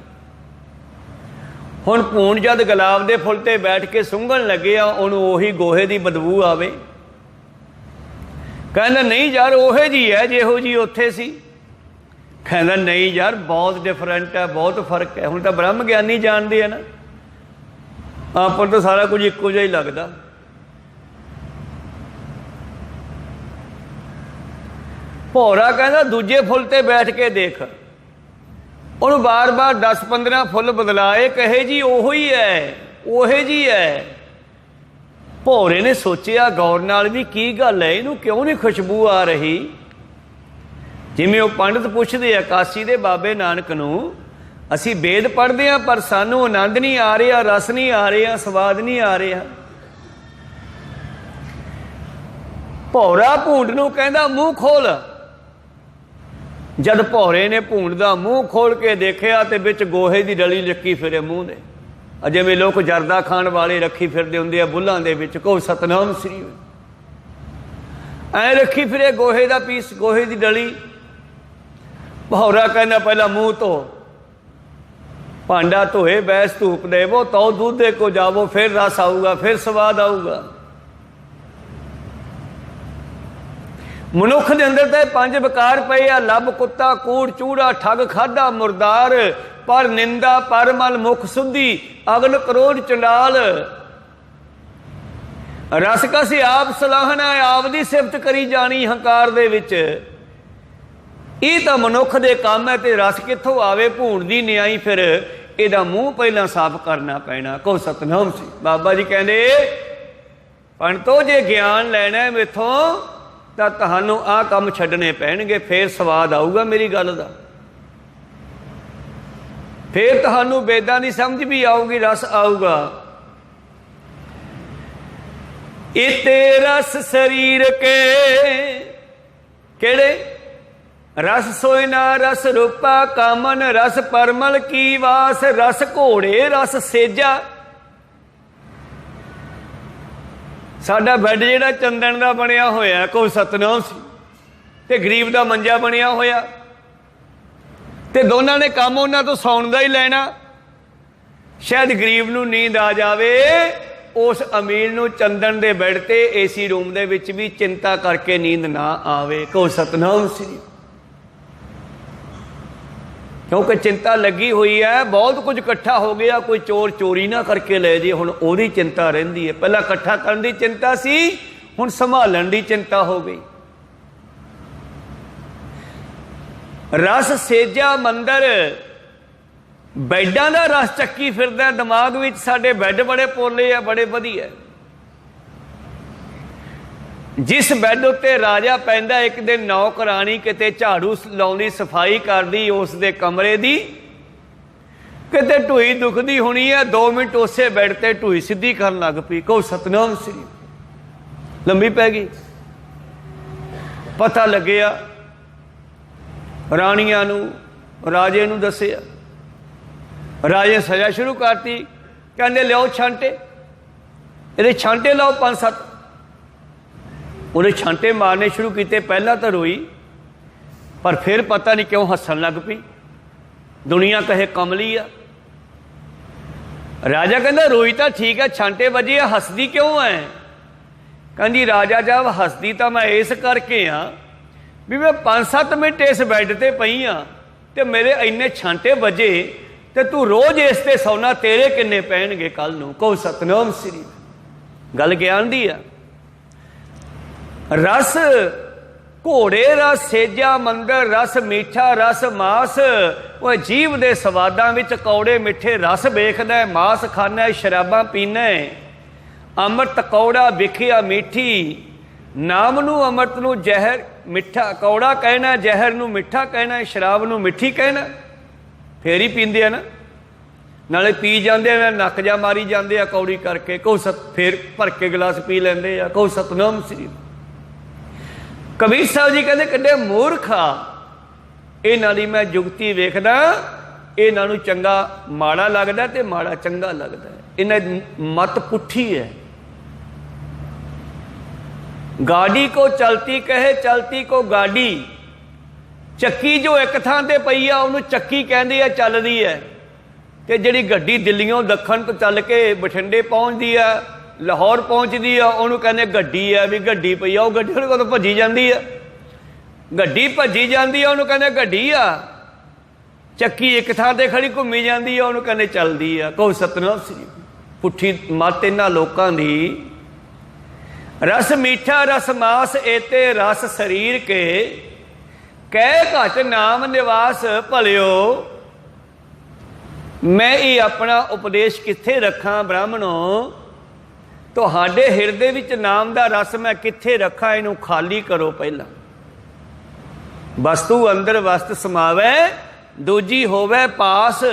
ਹੁਣ ਭੂਣ ਜਦ ਗੁਲਾਬ ਦੇ ਫੁੱਲ ਤੇ ਬੈਠ ਕੇ ਸੁੰਘਣ ਲੱਗੇ ਆ, ਉਹਨੂੰ ਉਹੀ ਗੋਹੇ ਦੀ ਬਦਬੂ ਆਵੇ। ਕਹਿੰਦਾ ਨਹੀਂ ਯਾਰ ਉਹੇ ਜੀ ਹੈ ਜਿਹੋ ਜੀ ਉੱਥੇ ਸੀ। ਕਹਿੰਦਾ ਨਹੀਂ ਯਾਰ ਬਹੁਤ ਡਿਫਰੈਂਟ ਹੈ, ਬਹੁਤ ਫਰਕ ਹੈ। ਹੁਣ ਤਾਂ ਬ੍ਰਹਮ ਗਿਆਨੀ ਜਾਣਦੇ ਆ ਨਾ, ਆਪਾਂ ਤਾਂ ਸਾਰਾ ਕੁਝ ਇੱਕੋ ਜਿਹਾ ਹੀ ਲੱਗਦਾ। ਭੌਰਾ ਕਹਿੰਦਾ ਦੂਜੇ ਫੁੱਲ ਤੇ ਬੈਠ ਕੇ ਦੇਖ, ਉਹਨੂੰ ਬਾਰ-ਬਾਰ 10-15 ਫੁੱਲ ਬਦਲਾਏ, ਕਹੇ ਜੀ ਉਹੋ ਹੀ ਹੈ, ਉਹੇ ਜੀ ਹੈ। ਭੌਰੇ ਨੇ ਸੋਚਿਆ ਗੌਰ ਨਾਲ ਵੀ ਕੀ ਗੱਲ ਹੈ, ਇਹਨੂੰ ਕਿਉਂ ਨਹੀਂ ਖੁਸ਼ਬੂ ਆ ਰਹੀ। ਜਿਵੇਂ ਉਹ ਪੰਡਤ ਪੁੱਛਦੇ ਆ ਕਾਸ਼ੀ ਦੇ ਬਾਬੇ ਨਾਨਕ ਨੂੰ, ਅਸੀਂ ਵੇਦ ਪੜ੍ਹਦੇ ਹਾਂ ਪਰ ਸਾਨੂੰ ਆਨੰਦ ਨਹੀਂ ਆ ਰਿਹਾ, ਰਸ ਨਹੀਂ ਆ ਰਿਹਾ, ਸਵਾਦ ਨਹੀਂ ਆ ਰਿਹਾ। ਭੌਰਾ ਭੂੰਡ ਨੂੰ ਕਹਿੰਦਾ ਮੂੰਹ ਖੋਲ। ਜਦ ਭੌਰੇ ਨੇ ਭੂੰਡ ਦਾ ਮੂੰਹ ਖੋਲ ਕੇ ਦੇਖਿਆ ਤੇ ਵਿੱਚ ਗੋਹੇ ਦੀ ਡਲੀ ਲੱਕੀ ਫਿਰੇ ਮੂੰਹ ਦੇ, ਜਿਵੇਂ ਲੋਕ ਜਰਦਾ ਖਾਣ ਵਾਲੇ ਰੱਖੀ ਫਿਰਦੇ ਹੁੰਦੇ ਆ ਬੁੱਲਾਂ ਦੇ ਵਿੱਚ, ਕਹੋ ਸਤਨਾਮ ਸ੍ਰੀ, ਐ ਰੱਖੀ ਫਿਰੇ ਗੋਹੇ ਦਾ ਪੀਸ, ਗੋਹੇ ਦੀ ਡਲੀ। ਭੌਰਾ ਕਹਿੰਦਾ ਪਹਿਲਾਂ ਮੂੰਹ ਧੋ, ਭਾਂਡਾ ਧੋਏ ਬੈਸ ਧੂਪ ਦੇਵੋ, ਤਉ ਦੂਧੇ ਕੋ ਜਾਵੋ, ਫਿਰ ਰਸ ਆਊਗਾ, ਫਿਰ ਸਵਾਦ ਆਊਗਾ। ਮਨੁੱਖ ਦੇ ਅੰਦਰ ਤਾਂ 5 ਵਿਕਾਰ ਪਏ ਆ, ਲੱਭ, ਕੁੱਤਾ, ਕੂੜ, ਚੂੜਾ, ਠੱਗ, ਖਾਧਾ, ਮੁਰਦਾਰ, ਪਰ ਨਿੰਦਾ, ਪਰ ਮਲ, ਮੁਖ ਸੁਧੀ, ਅਗਨ, ਕਰੋਧ, ਚੰਡਾਲ। ਰਸ ਕਸੀ ਆਪ ਸਲਾਹਣਾ, ਆਪ ਦੀ ਸਿਫਤ ਕਰੀ ਜਾਣੀ ਹੰਕਾਰ ਦੇ ਵਿੱਚ। ਇਹ ਤਾਂ ਮਨੁੱਖ ਦੇ ਕੰਮ ਹੈ, ਤੇ ਰਸ ਕਿੱਥੋਂ ਆਵੇ? ਭੂਣ ਦੀ ਨਿਆਈ। ਫਿਰ ਇਹਦਾ ਮੂੰਹ ਪਹਿਲਾਂ ਸਾਫ਼ ਕਰਨਾ ਪੈਣਾ। ਕਹੋ ਸਤਨਾਮ ਸੀ। ਬਾਬਾ ਜੀ ਕਹਿੰਦੇ ਪੰਡਤੋ ਜੇ ਗਿਆਨ ਲੈਣਾ ਮੇਥੋਂ ਤਾਂ ਤੁਹਾਨੂੰ ਆਹ ਕੰਮ ਛੱਡਣੇ ਪੈਣਗੇ, ਫੇਰ ਸਵਾਦ ਆਊਗਾ ਮੇਰੀ ਗੱਲ ਦਾ, ਫੇਰ ਤੁਹਾਨੂੰ ਵੇਦਾਂ ਦੀ ਸਮਝ ਵੀ ਆਊਗੀ, ਰਸ ਆਊਗਾ। ਇਤੇ ਰਸ ਸਰੀਰ ਕੇ ਕਿਹੜੇ ਰਸ ਸੋਇ ਨਾ ਰਸ ਰੂਪਾ, ਕਾਮਨ ਰਸ ਪਰਮਲ ਕੀ ਵਾਸ, ਰਸ ਘੋੜੇ ਰਸ ਸੇਜਾ। ਸਾਡਾ ਬੈੱਡ ਜਿਹੜਾ ਚੰਦਨ ਦਾ ਬਣਿਆ ਹੋਇਆ, ਕੋਈ ਸਤਨਾਮ ਸੀ, ਤੇ ਗਰੀਬ ਦਾ ਮੰਜਾ ਬਣਿਆ ਹੋਇਆ, ਤੇ ਦੋਨਾਂ ਨੇ ਕੰਮ ਉਹਨਾਂ ਤੋਂ ਸੌਣ ਦਾ ਹੀ ਲੈਣਾ। ਸ਼ਾਇਦ ਗਰੀਬ ਨੂੰ ਨੀਂਦ ਆ ਜਾਵੇ, ਉਸ ਅਮੀਰ ਨੂੰ ਚੰਦਨ ਦੇ ਬੈੱਡ ਤੇ ਏਸੀ ਰੂਮ ਦੇ ਵਿੱਚ ਵੀ ਚਿੰਤਾ ਕਰਕੇ ਨੀਂਦ ਨਾ ਆਵੇ। ਕਹੋ ਸਤਨਾਮ ਸ੍ਰੀ। ਕਿਉਂਕਿ ਚਿੰਤਾ ਲੱਗੀ ਹੋਈ ਹੈ, ਬਹੁਤ ਕੁਝ ਇਕੱਠਾ ਹੋ ਗਿਆ, ਕੋਈ ਚੋਰ ਚੋਰੀ ਨਾ ਕਰਕੇ ਲੈ ਜੇ, ਹੁਣ ਉਹਦੀ ਚਿੰਤਾ ਰਹਿੰਦੀ ਹੈ। ਪਹਿਲਾਂ ਇਕੱਠਾ ਕਰਨ ਦੀ ਚਿੰਤਾ ਸੀ, ਹੁਣ ਸੰਭਾਲਣ ਦੀ ਚਿੰਤਾ ਹੋ ਗਈ। ਰਸ ਸੇਜਾ ਮੰਦਰ, ਬੈਡਾਂ ਦਾ ਰਸ ਚੱਕੀ ਫਿਰਦਾ ਦਿਮਾਗ ਵਿੱਚ। ਸਾਡੇ ਬੈੱਡ ਬੜੇ ਪੋਲੇ ਆ, ਬੜੇ ਵਧੀਆ। ਜਿਸ ਬੈੱਡ ਉੱਤੇ ਰਾਜਾ ਪੈਂਦਾ, ਇੱਕ ਦਿਨ ਨੌਕਰਾਣੀ ਕਿਤੇ ਝਾੜੂ ਲਾਉਂਦੀ, ਸਫਾਈ ਕਰਦੀ ਉਸ ਦੇ ਕਮਰੇ ਦੀ, ਕਿਤੇ ਢੂਈ ਦੁਖਦੀ ਹੋਣੀ ਹੈ, 2 ਮਿੰਟ ਉਸੇ ਬੈੱਡ ਤੇ ਢੂਈ ਸਿੱਧੀ ਕਰਨ ਲੱਗ ਪਈ। ਕਹੋ ਸਤਨਾਮ ਸ੍ਰੀ। ਲੰਬੀ ਪੈ ਗਈ। ਪਤਾ ਲੱਗਿਆ, ਰਾਣੀਆਂ ਨੂੰ, ਰਾਜੇ ਨੂੰ ਦੱਸਿਆ। ਰਾਜੇ ਸਜ਼ਾ ਸ਼ੁਰੂ ਕਰਤੀ, ਕਹਿੰਦੇ ਲਿਆਓ ਛਾਂਟੇ, ਇਹਦੇ ਛਾਂਟੇ ਲਾਓ 5-7। ਉਹਨੇ ਛਾਂਟੇ ਮਾਰਨੇ ਸ਼ੁਰੂ ਕੀਤੇ। ਪਹਿਲਾਂ ਤਾਂ ਰੋਈ, ਪਰ ਫਿਰ ਪਤਾ ਨਹੀਂ ਕਿਉਂ ਹੱਸਣ ਲੱਗ ਪਈ। ਦੁਨੀਆ ਕਹੇ ਕਮਲੀ ਆ। ਰਾਜਾ ਕਹਿੰਦਾ ਰੋਈ ਤਾਂ ਠੀਕ ਹੈ, ਛਾਂਟੇ ਵੱਜੇ ਆ, ਹੱਸਦੀ ਕਿਉਂ ਹੈ? ਕਹਿੰਦੀ ਰਾਜਾ ਜਦ ਹੱਸਦੀ ਤਾਂ ਮੈਂ ਇਸ ਕਰਕੇ ਆ ਵੀ ਮੈਂ 5-7 ਮਿੰਟ ਇਸ ਬੈੱਡ ਤੇ ਪਈ ਆ ਤੇ ਮੇਰੇ ਇੰਨੇ ਛਾਂਟੇ ਵੱਜੇ, ਤੇ ਤੂੰ ਰੋਜ਼ ਇਸ ਤੇ ਸੌਣਾ, ਤੇਰੇ ਕਿੰਨੇ ਪੈਣਗੇ ਕੱਲ ਨੂੰ? ਕਹੋ ਸਤਨਾਮ ਸ੍ਰੀ। ਗੱਲ ਗਿਆਨ ਦੀ ਆ। ਰਸ ਘੋੜੇ ਰਸ ਸੇਜਾ ਮੰਦਰ, ਰਸ ਮੀਠਾ ਰਸ ਮਾਸ। ਉਹ ਜੀਵ ਦੇ ਸਵਾਦਾਂ ਵਿੱਚ ਕੌੜੇ ਮਿੱਠੇ ਰਸ ਵੇਖਦਾ, ਮਾਸ ਖਾਣਾ, ਸ਼ਰਾਬਾਂ ਪੀਣਾ। ਅੰਮ੍ਰਿਤ ਕੌੜਾ ਵਿਖਿਆ ਮੀਠੀ, ਨਾਮ ਨੂੰ ਅੰਮ੍ਰਿਤ ਨੂੰ ਜ਼ਹਿਰ, ਮਿੱਠਾ ਕੌੜਾ ਕਹਿਣਾ, ਜ਼ਹਿਰ ਨੂੰ ਮਿੱਠਾ ਕਹਿਣਾ, ਸ਼ਰਾਬ ਨੂੰ ਮਿੱਠੀ ਕਹਿਣਾ। ਫੇਰ ਹੀ ਪੀਂਦੇ ਆ ਨਾ, ਨਾਲੇ ਪੀ ਜਾਂਦੇ ਆ, ਨੱਕ ਜਾ ਮਾਰੀ ਜਾਂਦੇ ਆ ਕੌੜੀ ਕਰਕੇ। ਕਹੋ ਫੇਰ ਭਰ ਕੇ ਗਲਾਸ ਪੀ ਲੈਂਦੇ ਆ। ਕਹੋ ਸਤਨਾਮ ਸ੍ਰੀ। ਕਬੀਰ ਸਾਹਿਬ ਜੀ ਕਹਿੰਦੇ ਕਿੱਡੇ ਮੂਰਖ ਆ, ਇਹਨਾਂ ਦੀ ਮੈਂ ਜੁਗਤੀ ਵੇਖਦਾ, ਇਹਨਾਂ ਨੂੰ ਚੰਗਾ ਮਾੜਾ ਲੱਗਦਾ ਤੇ ਮਾੜਾ ਚੰਗਾ ਲੱਗਦਾ। ਇਹਨਾਂ ਦੀ ਮਤ ਪੁੱਠੀ ਹੈ। गाड़ी को चलती कहे, चलती को गाड़ी। ਚੱਕੀ ਜੋ ਇੱਕ ਥਾਂ ਤੇ ਪਈ ਆ ਉਹਨੂੰ ਚੱਕੀ ਕਹਿੰਦੇ ਆ, ਚੱਲਦੀ ਹੈ। ਤੇ ਜਿਹੜੀ ਗੱਡੀ ਦਿੱਲੀੋਂ ਦੱਖਣ ਤੋਂ ਚੱਲ ਕੇ ਬਠਿੰਡੇ ਪਹੁੰਚਦੀ ਆ, ਲਾਹੌਰ ਪਹੁੰਚਦੀ ਆ, ਉਹਨੂੰ ਕਹਿੰਦੇ ਗੱਡੀ ਆ, ਵੀ ਗੱਡੀ ਪਈ ਆ। ਉਹ ਗੱਡੀ ਉਹਦੇ ਕੋਲ ਭੱਜੀ ਜਾਂਦੀ ਆ, ਗੱਡੀ ਭੱਜੀ ਜਾਂਦੀ ਆ, ਉਹਨੂੰ ਕਹਿੰਦੇ ਗੱਡੀ ਆ। ਚੱਕੀ ਇੱਕ ਥਾਂ ਤੇ ਖੜੀ ਘੁੰਮੀ ਜਾਂਦੀ ਆ, ਉਹਨੂੰ ਕਹਿੰਦੇ ਚੱਲਦੀ ਆ। ਕਹੋ ਸਤਿਨਾਮ ਸ੍ਰੀ। ਪੁੱਠੀ ਮੱਤ ਇਹਨਾਂ ਲੋਕਾਂ ਦੀ। ਰਸ ਮੀਠਾ ਰਸ ਮਾਸ ਏਤੇ ਰਸ ਸਰੀਰ ਕੇ, ਕਹਿ ਘਟ ਨਾਮ ਨਿਵਾਸ ਭਲਿਓ। ਮੈਂ ਇਹ ਆਪਣਾ ਉਪਦੇਸ਼ ਕਿੱਥੇ ਰੱਖਾਂ ਬ੍ਰਾਹਮਣੋ? ਤੁਹਾਡੇ ਹਿਰਦੇ ਵਿੱਚ ਨਾਮ ਦਾ ਰਸ ਮੈਂ ਕਿੱਥੇ ਰੱਖਾਂ? ਇਹਨੂੰ ਖਾਲੀ ਕਰੋ ਪਹਿਲਾਂ। ਵਸਤੂ ਅੰਦਰ ਵਸਤ ਸਮਾਵੈ, ਦੂਜੀ ਹੋਵੇ ਪਾਸ।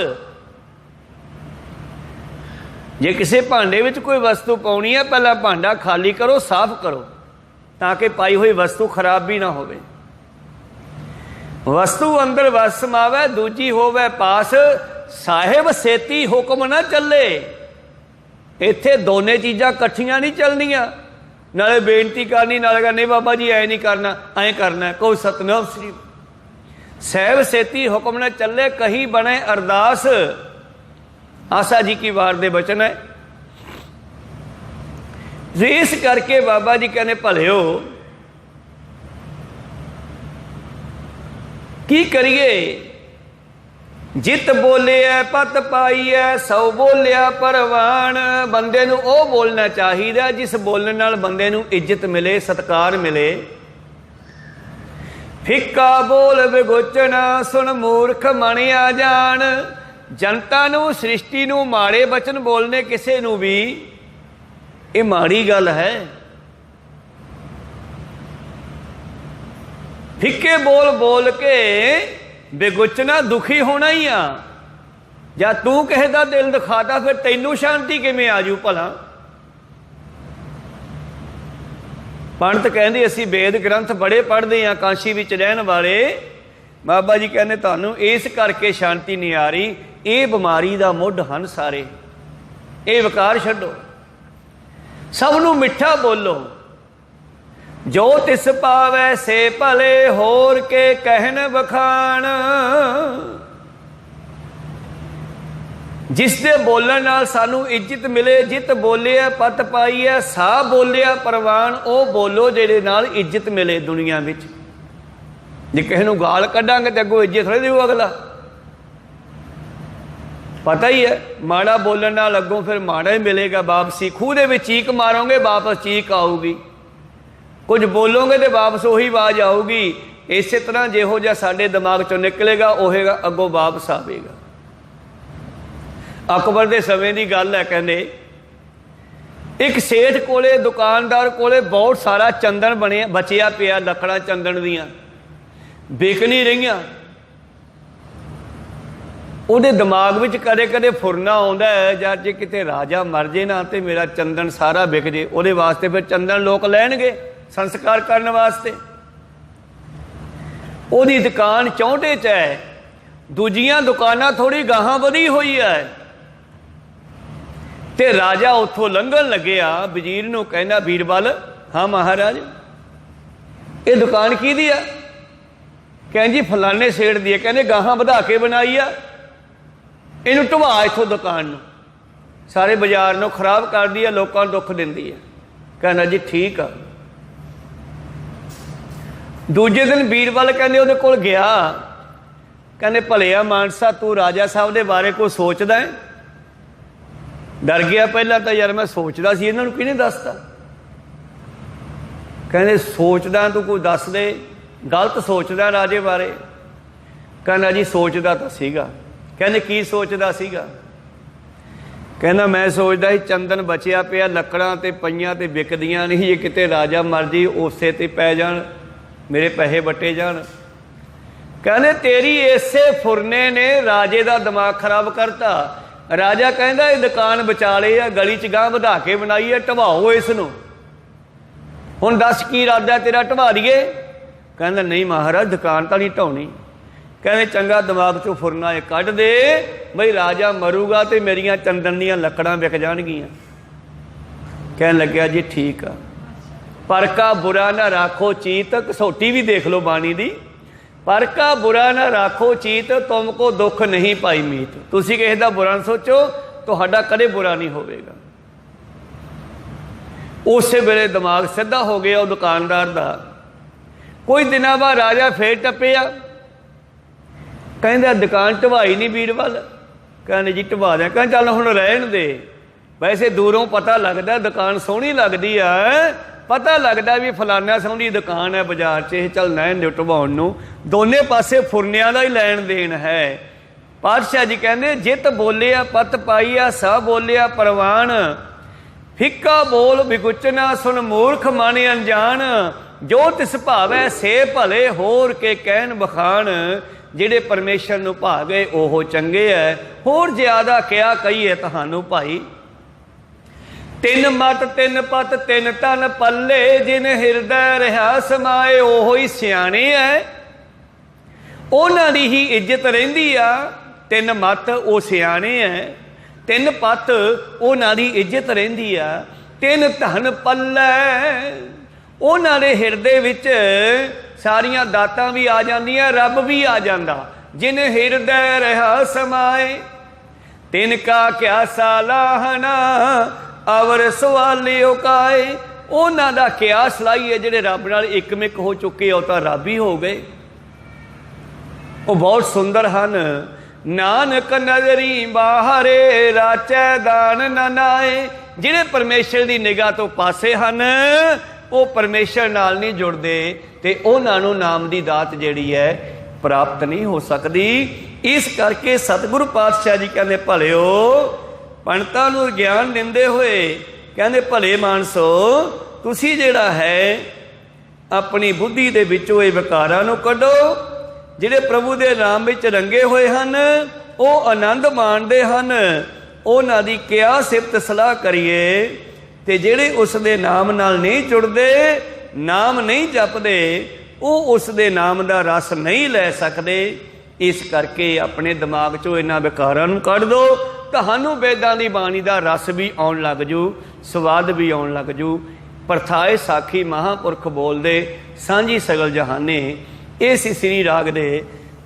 ਜੇ ਕਿਸੇ ਭਾਂਡੇ ਵਿੱਚ ਕੋਈ ਵਸਤੂ ਪਾਉਣੀ ਹੈ, ਪਹਿਲਾਂ ਭਾਂਡਾ ਖਾਲੀ ਕਰੋ, ਸਾਫ਼ ਕਰੋ, ਤਾਂ ਕਿ ਪਾਈ ਹੋਈ ਵਸਤੂ ਖਰਾਬ ਵੀ ਨਾ ਹੋਵੇ। ਵਸਤੂ ਅੰਦਰ ਵਸ ਸਮਾਵੈ, ਦੂਜੀ ਹੋਵੇ ਪਾਸ। ਸਾਹਿਬ ਸੇਤੀ ਹੁਕਮ ਨਾ ਚੱਲੇ। ਇੱਥੇ ਦੋਨੇ ਚੀਜ਼ਾਂ ਇਕੱਠੀਆਂ ਨਹੀਂ ਚੱਲਣੀਆਂ। ਨਾਲੇ ਬੇਨਤੀ ਕਰਨੀ, ਨਾਲੇ ਕਹਿੰਦੇ ਬਾਬਾ ਜੀ ਐ ਨਹੀਂ ਕਰਨਾ, ਐਂ ਕਰਨਾ। ਕਹੋ ਸਤਿਨਾਮ ਸ੍ਰੀ। ਸਾਹਿਬ ਸੇਤੀ ਹੁਕਮ ਨਾ ਚੱਲੇ, ਕਹੀ ਬਣੇ ਅਰਦਾਸ। ਆਸਾ ਜੀ ਕੀ ਵਾਰ ਦੇ ਬਚਨ ਹੈ। ਇਸ ਕਰਕੇ ਬਾਬਾ ਜੀ ਕਹਿੰਦੇ ਭਲਿਓ ਕੀ ਕਰੀਏ? ਜਿਤ ਬੋਲਿਆ ਪਤ ਪਾਈਐ, ਸੌ ਬੋਲਿਆ ਪਰਵਾਨ। ਬੰਦੇ ਨੂੰ ਉਹ ਬੋਲਣਾ ਚਾਹੀਦਾ ਜਿਸ ਬੋਲਣ ਨਾਲ ਬੰਦੇ ਨੂੰ ਇੱਜ਼ਤ ਮਿਲੇ, ਸਤਿਕਾਰ ਮਿਲੇ। ਫਿੱਕਾ ਬੋਲ ਵਿਗੋਚਣਾ, ਸੁਣ ਮੂਰਖ ਮਣਿਆ ਜਾਣ। ਜਨਤਾ ਨੂੰ, ਸ੍ਰਿਸ਼ਟੀ ਨੂੰ ਮਾੜੇ ਬਚਨ ਬੋਲਨੇ ਕਿਸੇ ਨੂੰ ਵੀ ਇਹ ਮਾੜੀ ਗੱਲ ਹੈ। ਫਿੱਕੇ ਬੋਲ ਬੋਲ ਕੇ ਬੇਗੁਚਨਾ ਦੁਖੀ ਹੋਣਾ ਹੀ ਆ। ਜਾਂ ਤੂੰ ਕਿਸੇ ਦਾ ਦਿਲ ਦਿਖਾਤਾ, ਫਿਰ ਤੈਨੂੰ ਸ਼ਾਂਤੀ ਕਿਵੇਂ ਆ ਜੂ ਭਲਾ? ਪੰਡਤ ਕਹਿੰਦੇ ਅਸੀਂ ਵੇਦ ਗ੍ਰੰਥ ਬੜੇ ਪੜ੍ਹਦੇ ਹਾਂ, ਕਾਸ਼ੀ ਵਿੱਚ ਰਹਿਣ ਵਾਲੇ। ਬਾਬਾ ਜੀ ਕਹਿੰਦੇ ਤੁਹਾਨੂੰ ਇਸ ਕਰਕੇ ਸ਼ਾਂਤੀ ਨਹੀਂ ਆ ਰਹੀ। ਇਹ ਬਿਮਾਰੀ ਦਾ ਮੁੱਢ ਹਨ ਸਾਰੇ। ਇਹ ਵਿਕਾਰ ਛੱਡੋ, ਸਭ ਨੂੰ ਮਿੱਠਾ ਬੋਲੋ। ਜੋ ਤਿਸ ਪਾਵੈ ਸੇ ਭਲੇ, ਹੋਰ ਕੇ ਕਹਿਣ ਬਖਾਣ। ਜਿਸ ਦੇ ਬੋਲਣ ਨਾਲ ਸਾਨੂੰ ਇੱਜ਼ਤ ਮਿਲੇ। ਜਿਤ ਬੋਲਿਆ ਪਤ ਪਾਈਐ, ਸਾਹ ਬੋਲਿਆ ਪ੍ਰਵਾਨ। ਉਹ ਬੋਲੋ ਜਿਹੜੇ ਨਾਲ ਇੱਜ਼ਤ ਮਿਲੇ ਦੁਨੀਆ ਵਿੱਚ। ਜੇ ਕਿਸੇ ਨੂੰ ਗਾਲ ਕੱਢਾਂਗੇ ਤੇ ਅੱਗੋਂ ਇੱਜ਼ਤ ਥੋੜ੍ਹੀ ਦੇਊ ਅਗਲਾ। ਪਤਾ ਹੀ ਹੈ ਮਾੜਾ ਬੋਲਣ ਨਾਲ ਅੱਗੋਂ ਫਿਰ ਮਾੜਾ ਹੀ ਮਿਲੇਗਾ ਵਾਪਸੀ। ਖੂਹ ਦੇ ਵਿੱਚ ਚੀਕ ਮਾਰੋਗੇ, ਵਾਪਸ ਚੀਕ ਆਊਗੀ। ਕੁਝ ਬੋਲੋਗੇ ਤੇ ਵਾਪਸ ਉਹੀ ਆਵਾਜ਼ ਆਊਗੀ। ਇਸੇ ਤਰ੍ਹਾਂ ਜਿਹੋ ਜਿਹਾ ਸਾਡੇ ਦਿਮਾਗ ਚੋਂ ਨਿਕਲੇਗਾ ਉਹੇਗਾ ਅੱਗੋਂ ਵਾਪਸ ਆਵੇਗਾ। ਅਕਬਰ ਦੇ ਸਮੇਂ ਦੀ ਗੱਲ ਹੈ। ਕਹਿੰਦੇ ਇੱਕ ਸੇਠ ਕੋਲੇ, ਦੁਕਾਨਦਾਰ ਕੋਲੇ ਬਹੁਤ ਸਾਰਾ ਚੰਦਨ ਬਣਿਆ ਬਚਿਆ ਪਿਆ, ਲੱਕੜਾਂ ਚੰਦਨ ਦੀਆਂ ਵਿਕ ਨਹੀਂ ਰਹੀਆਂ। ਉਹਦੇ ਦਿਮਾਗ ਵਿੱਚ ਕਦੇ ਕਦੇ ਫੁਰਨਾ ਆਉਂਦਾ ਹੈ, ਜਾਂ ਜੇ ਕਿਤੇ ਰਾਜਾ ਮਰ ਜੇ ਨਾ ਤੇ ਮੇਰਾ ਚੰਦਨ ਸਾਰਾ ਵਿਕ ਜੇ। ਉਹਦੇ ਵਾਸਤੇ ਫਿਰ ਚੰਦਨ ਲੋਕ ਲੈਣਗੇ ਸੰਸਕਾਰ ਕਰਨ ਵਾਸਤੇ। ਉਹਦੀ ਦੁਕਾਨ ਚੌਂਟੇ 'ਚ ਹੈ, ਦੂਜੀਆਂ ਦੁਕਾਨਾਂ ਥੋੜ੍ਹੀ ਗਾਹਾਂ ਵਧੀ ਹੋਈ ਹੈ। ਤੇ ਰਾਜਾ ਉੱਥੋਂ ਲੰਘਣ ਲੱਗਿਆ, ਵਜ਼ੀਰ ਨੂੰ ਕਹਿੰਦਾ ਬੀਰਬਲ, ਹਾਂ ਮਹਾਰਾਜ ਇਹ ਦੁਕਾਨ ਕਿਹਦੀ ਆ? ਕਹਿੰਦੀ ਫਲਾਣੇ ਸੇਠ ਦੀ ਹੈ। ਕਹਿੰਦੇ ਗਾਹਾਂ ਵਧਾ ਕੇ ਬਣਾਈ ਆ, ਇਹਨੂੰ ਢਵਾ ਇੱਥੋਂ ਦੁਕਾਨ ਨੂੰ, ਸਾਰੇ ਬਾਜ਼ਾਰ ਨੂੰ ਖਰਾਬ ਕਰਦੀ ਆ, ਲੋਕਾਂ ਨੂੰ ਦੁੱਖ ਦਿੰਦੀ ਆ। ਕਹਿੰਦਾ ਜੀ ਠੀਕ ਆ। ਦੂਜੇ ਦਿਨ ਬੀਰਬਲ ਕਹਿੰਦੇ ਉਹਦੇ ਕੋਲ ਗਿਆ। ਕਹਿੰਦੇ ਭਲਿਆ ਮਾਨਸਾ, ਤੂੰ ਰਾਜਾ ਸਾਹਿਬ ਦੇ ਬਾਰੇ ਕੋਈ ਸੋਚਦਾ ਹੈ? ਡਰ ਗਿਆ ਪਹਿਲਾਂ ਤਾਂ, ਯਾਰ ਮੈਂ ਸੋਚਦਾ ਸੀ, ਇਹਨਾਂ ਨੂੰ ਕਿਹਨੇ ਦੱਸਤਾ? ਕਹਿੰਦੇ ਸੋਚਦਾ ਤੂੰ ਕੋਈ ਦੱਸ ਦੇ, ਗਲਤ ਸੋਚਦਾ ਰਾਜੇ ਬਾਰੇ। ਕਹਿੰਦਾ ਜੀ ਸੋਚਦਾ ਤਾਂ ਸੀਗਾ। ਕਹਿੰਦੇ ਕੀ ਸੋਚਦਾ ਸੀਗਾ? ਕਹਿੰਦਾ ਮੈਂ ਸੋਚਦਾ ਸੀ ਚੰਦਨ ਬਚਿਆ ਪਿਆ, ਲੱਕੜਾਂ ਤੇ ਪਈਆਂ ਤੇ ਵਿਕਦੀਆਂ ਨਹੀਂ, ਜੇ ਕਿਤੇ ਰਾਜਾ ਮਰ ਜੀ ਉਸੇ ਤੇ ਪੈ ਜਾਣ, ਮੇਰੇ ਪੈਸੇ ਵੱਟੇ ਜਾਣ। ਕਹਿੰਦੇ ਤੇਰੀ ਇਸੇ ਫੁਰਨੇ ਨੇ ਰਾਜੇ ਦਾ ਦਿਮਾਗ ਖਰਾਬ ਕਰਤਾ। ਰਾਜਾ ਕਹਿੰਦਾ ਇਹ ਦੁਕਾਨ ਬਚਾ ਲਈ ਆ, ਗਲੀ 'ਚ ਗਾਂ ਵਧਾ ਕੇ ਬਣਾਈ ਹੈ, ਢਵਾਓ ਇਸ ਨੂੰ। ਹੁਣ ਦੱਸ ਕੀ ਇਰਾਦਾ ਤੇਰਾ, ਢਵਾ ਦਈਏ? ਕਹਿੰਦਾ ਨਹੀਂ ਮਹਾਰਾਜ ਦੁਕਾਨ ਤਾਂ ਨਹੀਂ ਢਾਉਣੀ। ਕਹਿੰਦੇ ਚੰਗਾ ਦਿਮਾਗ 'ਚੋਂ ਫੁਰਨਾ ਇਹ ਕੱਢ ਦੇ, ਬਈ ਰਾਜਾ ਮਰੂਗਾ ਤੇ ਮੇਰੀਆਂ ਚੰਦਨ ਦੀਆਂ ਲੱਕੜਾਂ ਵਿਕ ਜਾਣਗੀਆਂ। ਕਹਿਣ ਲੱਗਿਆ ਜੀ ਠੀਕ ਆ। ਪਰ ਕਾ ਬੁਰਾ ਨਾ ਰਾਖੋ ਚੀਤ। ਕਸੌਟੀ ਵੀ ਦੇਖ ਲਓ ਬਾਣੀ ਦੀ। पर का बुरा ना राखो चीत, तुमको दुख नहीं पाई मीत। तुसी किसी का बुरा ना सोचो, तुहाडा कदे बुरा नहीं होवेगा। उस वेले दिमाग सीधा हो गया वो दुकानदार का। कोई दिनों बाद राजा फिर टपिया, कहंदा दुकान ढवाई नहीं बीरबल। कहने जी ढवा दें। कहं चल हुण रहन दे, वैसे दूरों पता लगता दुकान सोहनी लगती है, पता लगता भी फलाना सोहनी दुकान है बाजार च, चल नैन दे ढवाउण नूं। दोने पासे फुरनियां दा ही लैण देन है। पातशाह जी कहते जित बोलिया पत पाईया, सा बोलिया परवान, फिक्का बोल बिगुचना सुन मूर्ख मन अनजान। जो तिस भावै से भले होर के कहन बखान। जिहड़े परमेश्वर नूं भावे ओह चंगे है, होर ज्यादा क्या कहीए तुहानूं भाई। तिन मत तिन पत तिन तन पल्ले, जिन हिरदै रहा समाए ओह ही सियाणे है। उन्हां दी ही इज्जत रहिंदी आ। तिन मत वो सियाणे है, तिन पत उन्हां दी इज्जत रहिंदी आ। तिन धन पल्ले, उन्हां दे हिरदे विच सारियां दातां भी आ जांदियां, रब भी आ जांदा। जिन हिरदै रहा समाए, तिनका क्या सालाहना, अवर सवालियो काए। उन्हां दा क्या सलाई है, जिहड़े रब नाल इकमिक हो चुके हो तां रब ही हो गए। वो बहुत सुंदर हन। नानक नजरी बाहरे, राचै दान न नाए। जिहड़े परमेश्वर की निगाह तो पासे हन, वो परमेश्वर नाल नहीं जुड़ते, ते उन्हां नूं नाम की दात जिहड़ी है प्राप्त नहीं हो सकती। इस करके सतगुरु पातशाह जी कहते भलिओ, पंडितां नूं ज्ञान दिंदे होए कहते भले मानसो, तुसी जिहड़ा है अपनी बुद्धि दे विचों इह विकारां नूं कढो। जिहड़े प्रभु दे नाम विच रंगे होए हन, वो आनंद माणदे हन। उन्हां दी क्या सिफत सलाह करिए, ते जिहड़े उस दे नाम नाल नहीं जुड़दे, नाम नहीं जपदे, वो उस दे नाम दा रस नहीं लै सकदे। इस करके अपने दिमाग चों इन्हां विकारां नूं कढ दो, तुहानूं वेदां दी बाणी दा रस भी आउण लग जू, स्वाद भी आउण लग जू। परथाए साखी महापुरख बोलदे, सांझी सगल जहाने। इस श्री राग दे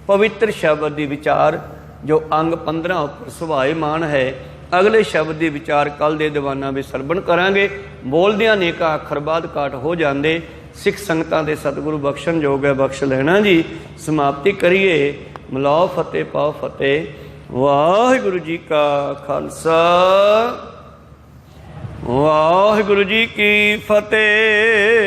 पवित्र शब्द दी विचार जो अंग 15 उपर सुभाएमान है। अगले शब्द के विचार कल के दीवाना में सरवण करांगे। बोलदियां नेका अखर बाद काट हो जाते। सिख संगतां दे सतगुरु बख्शण योग है, बख्श लेना जी। समाप्ति करिए। मिलाओ फतेह पाओ फतेह। वाहिगुरु जी का खालसा, वाहिगुरु जी की फतेह।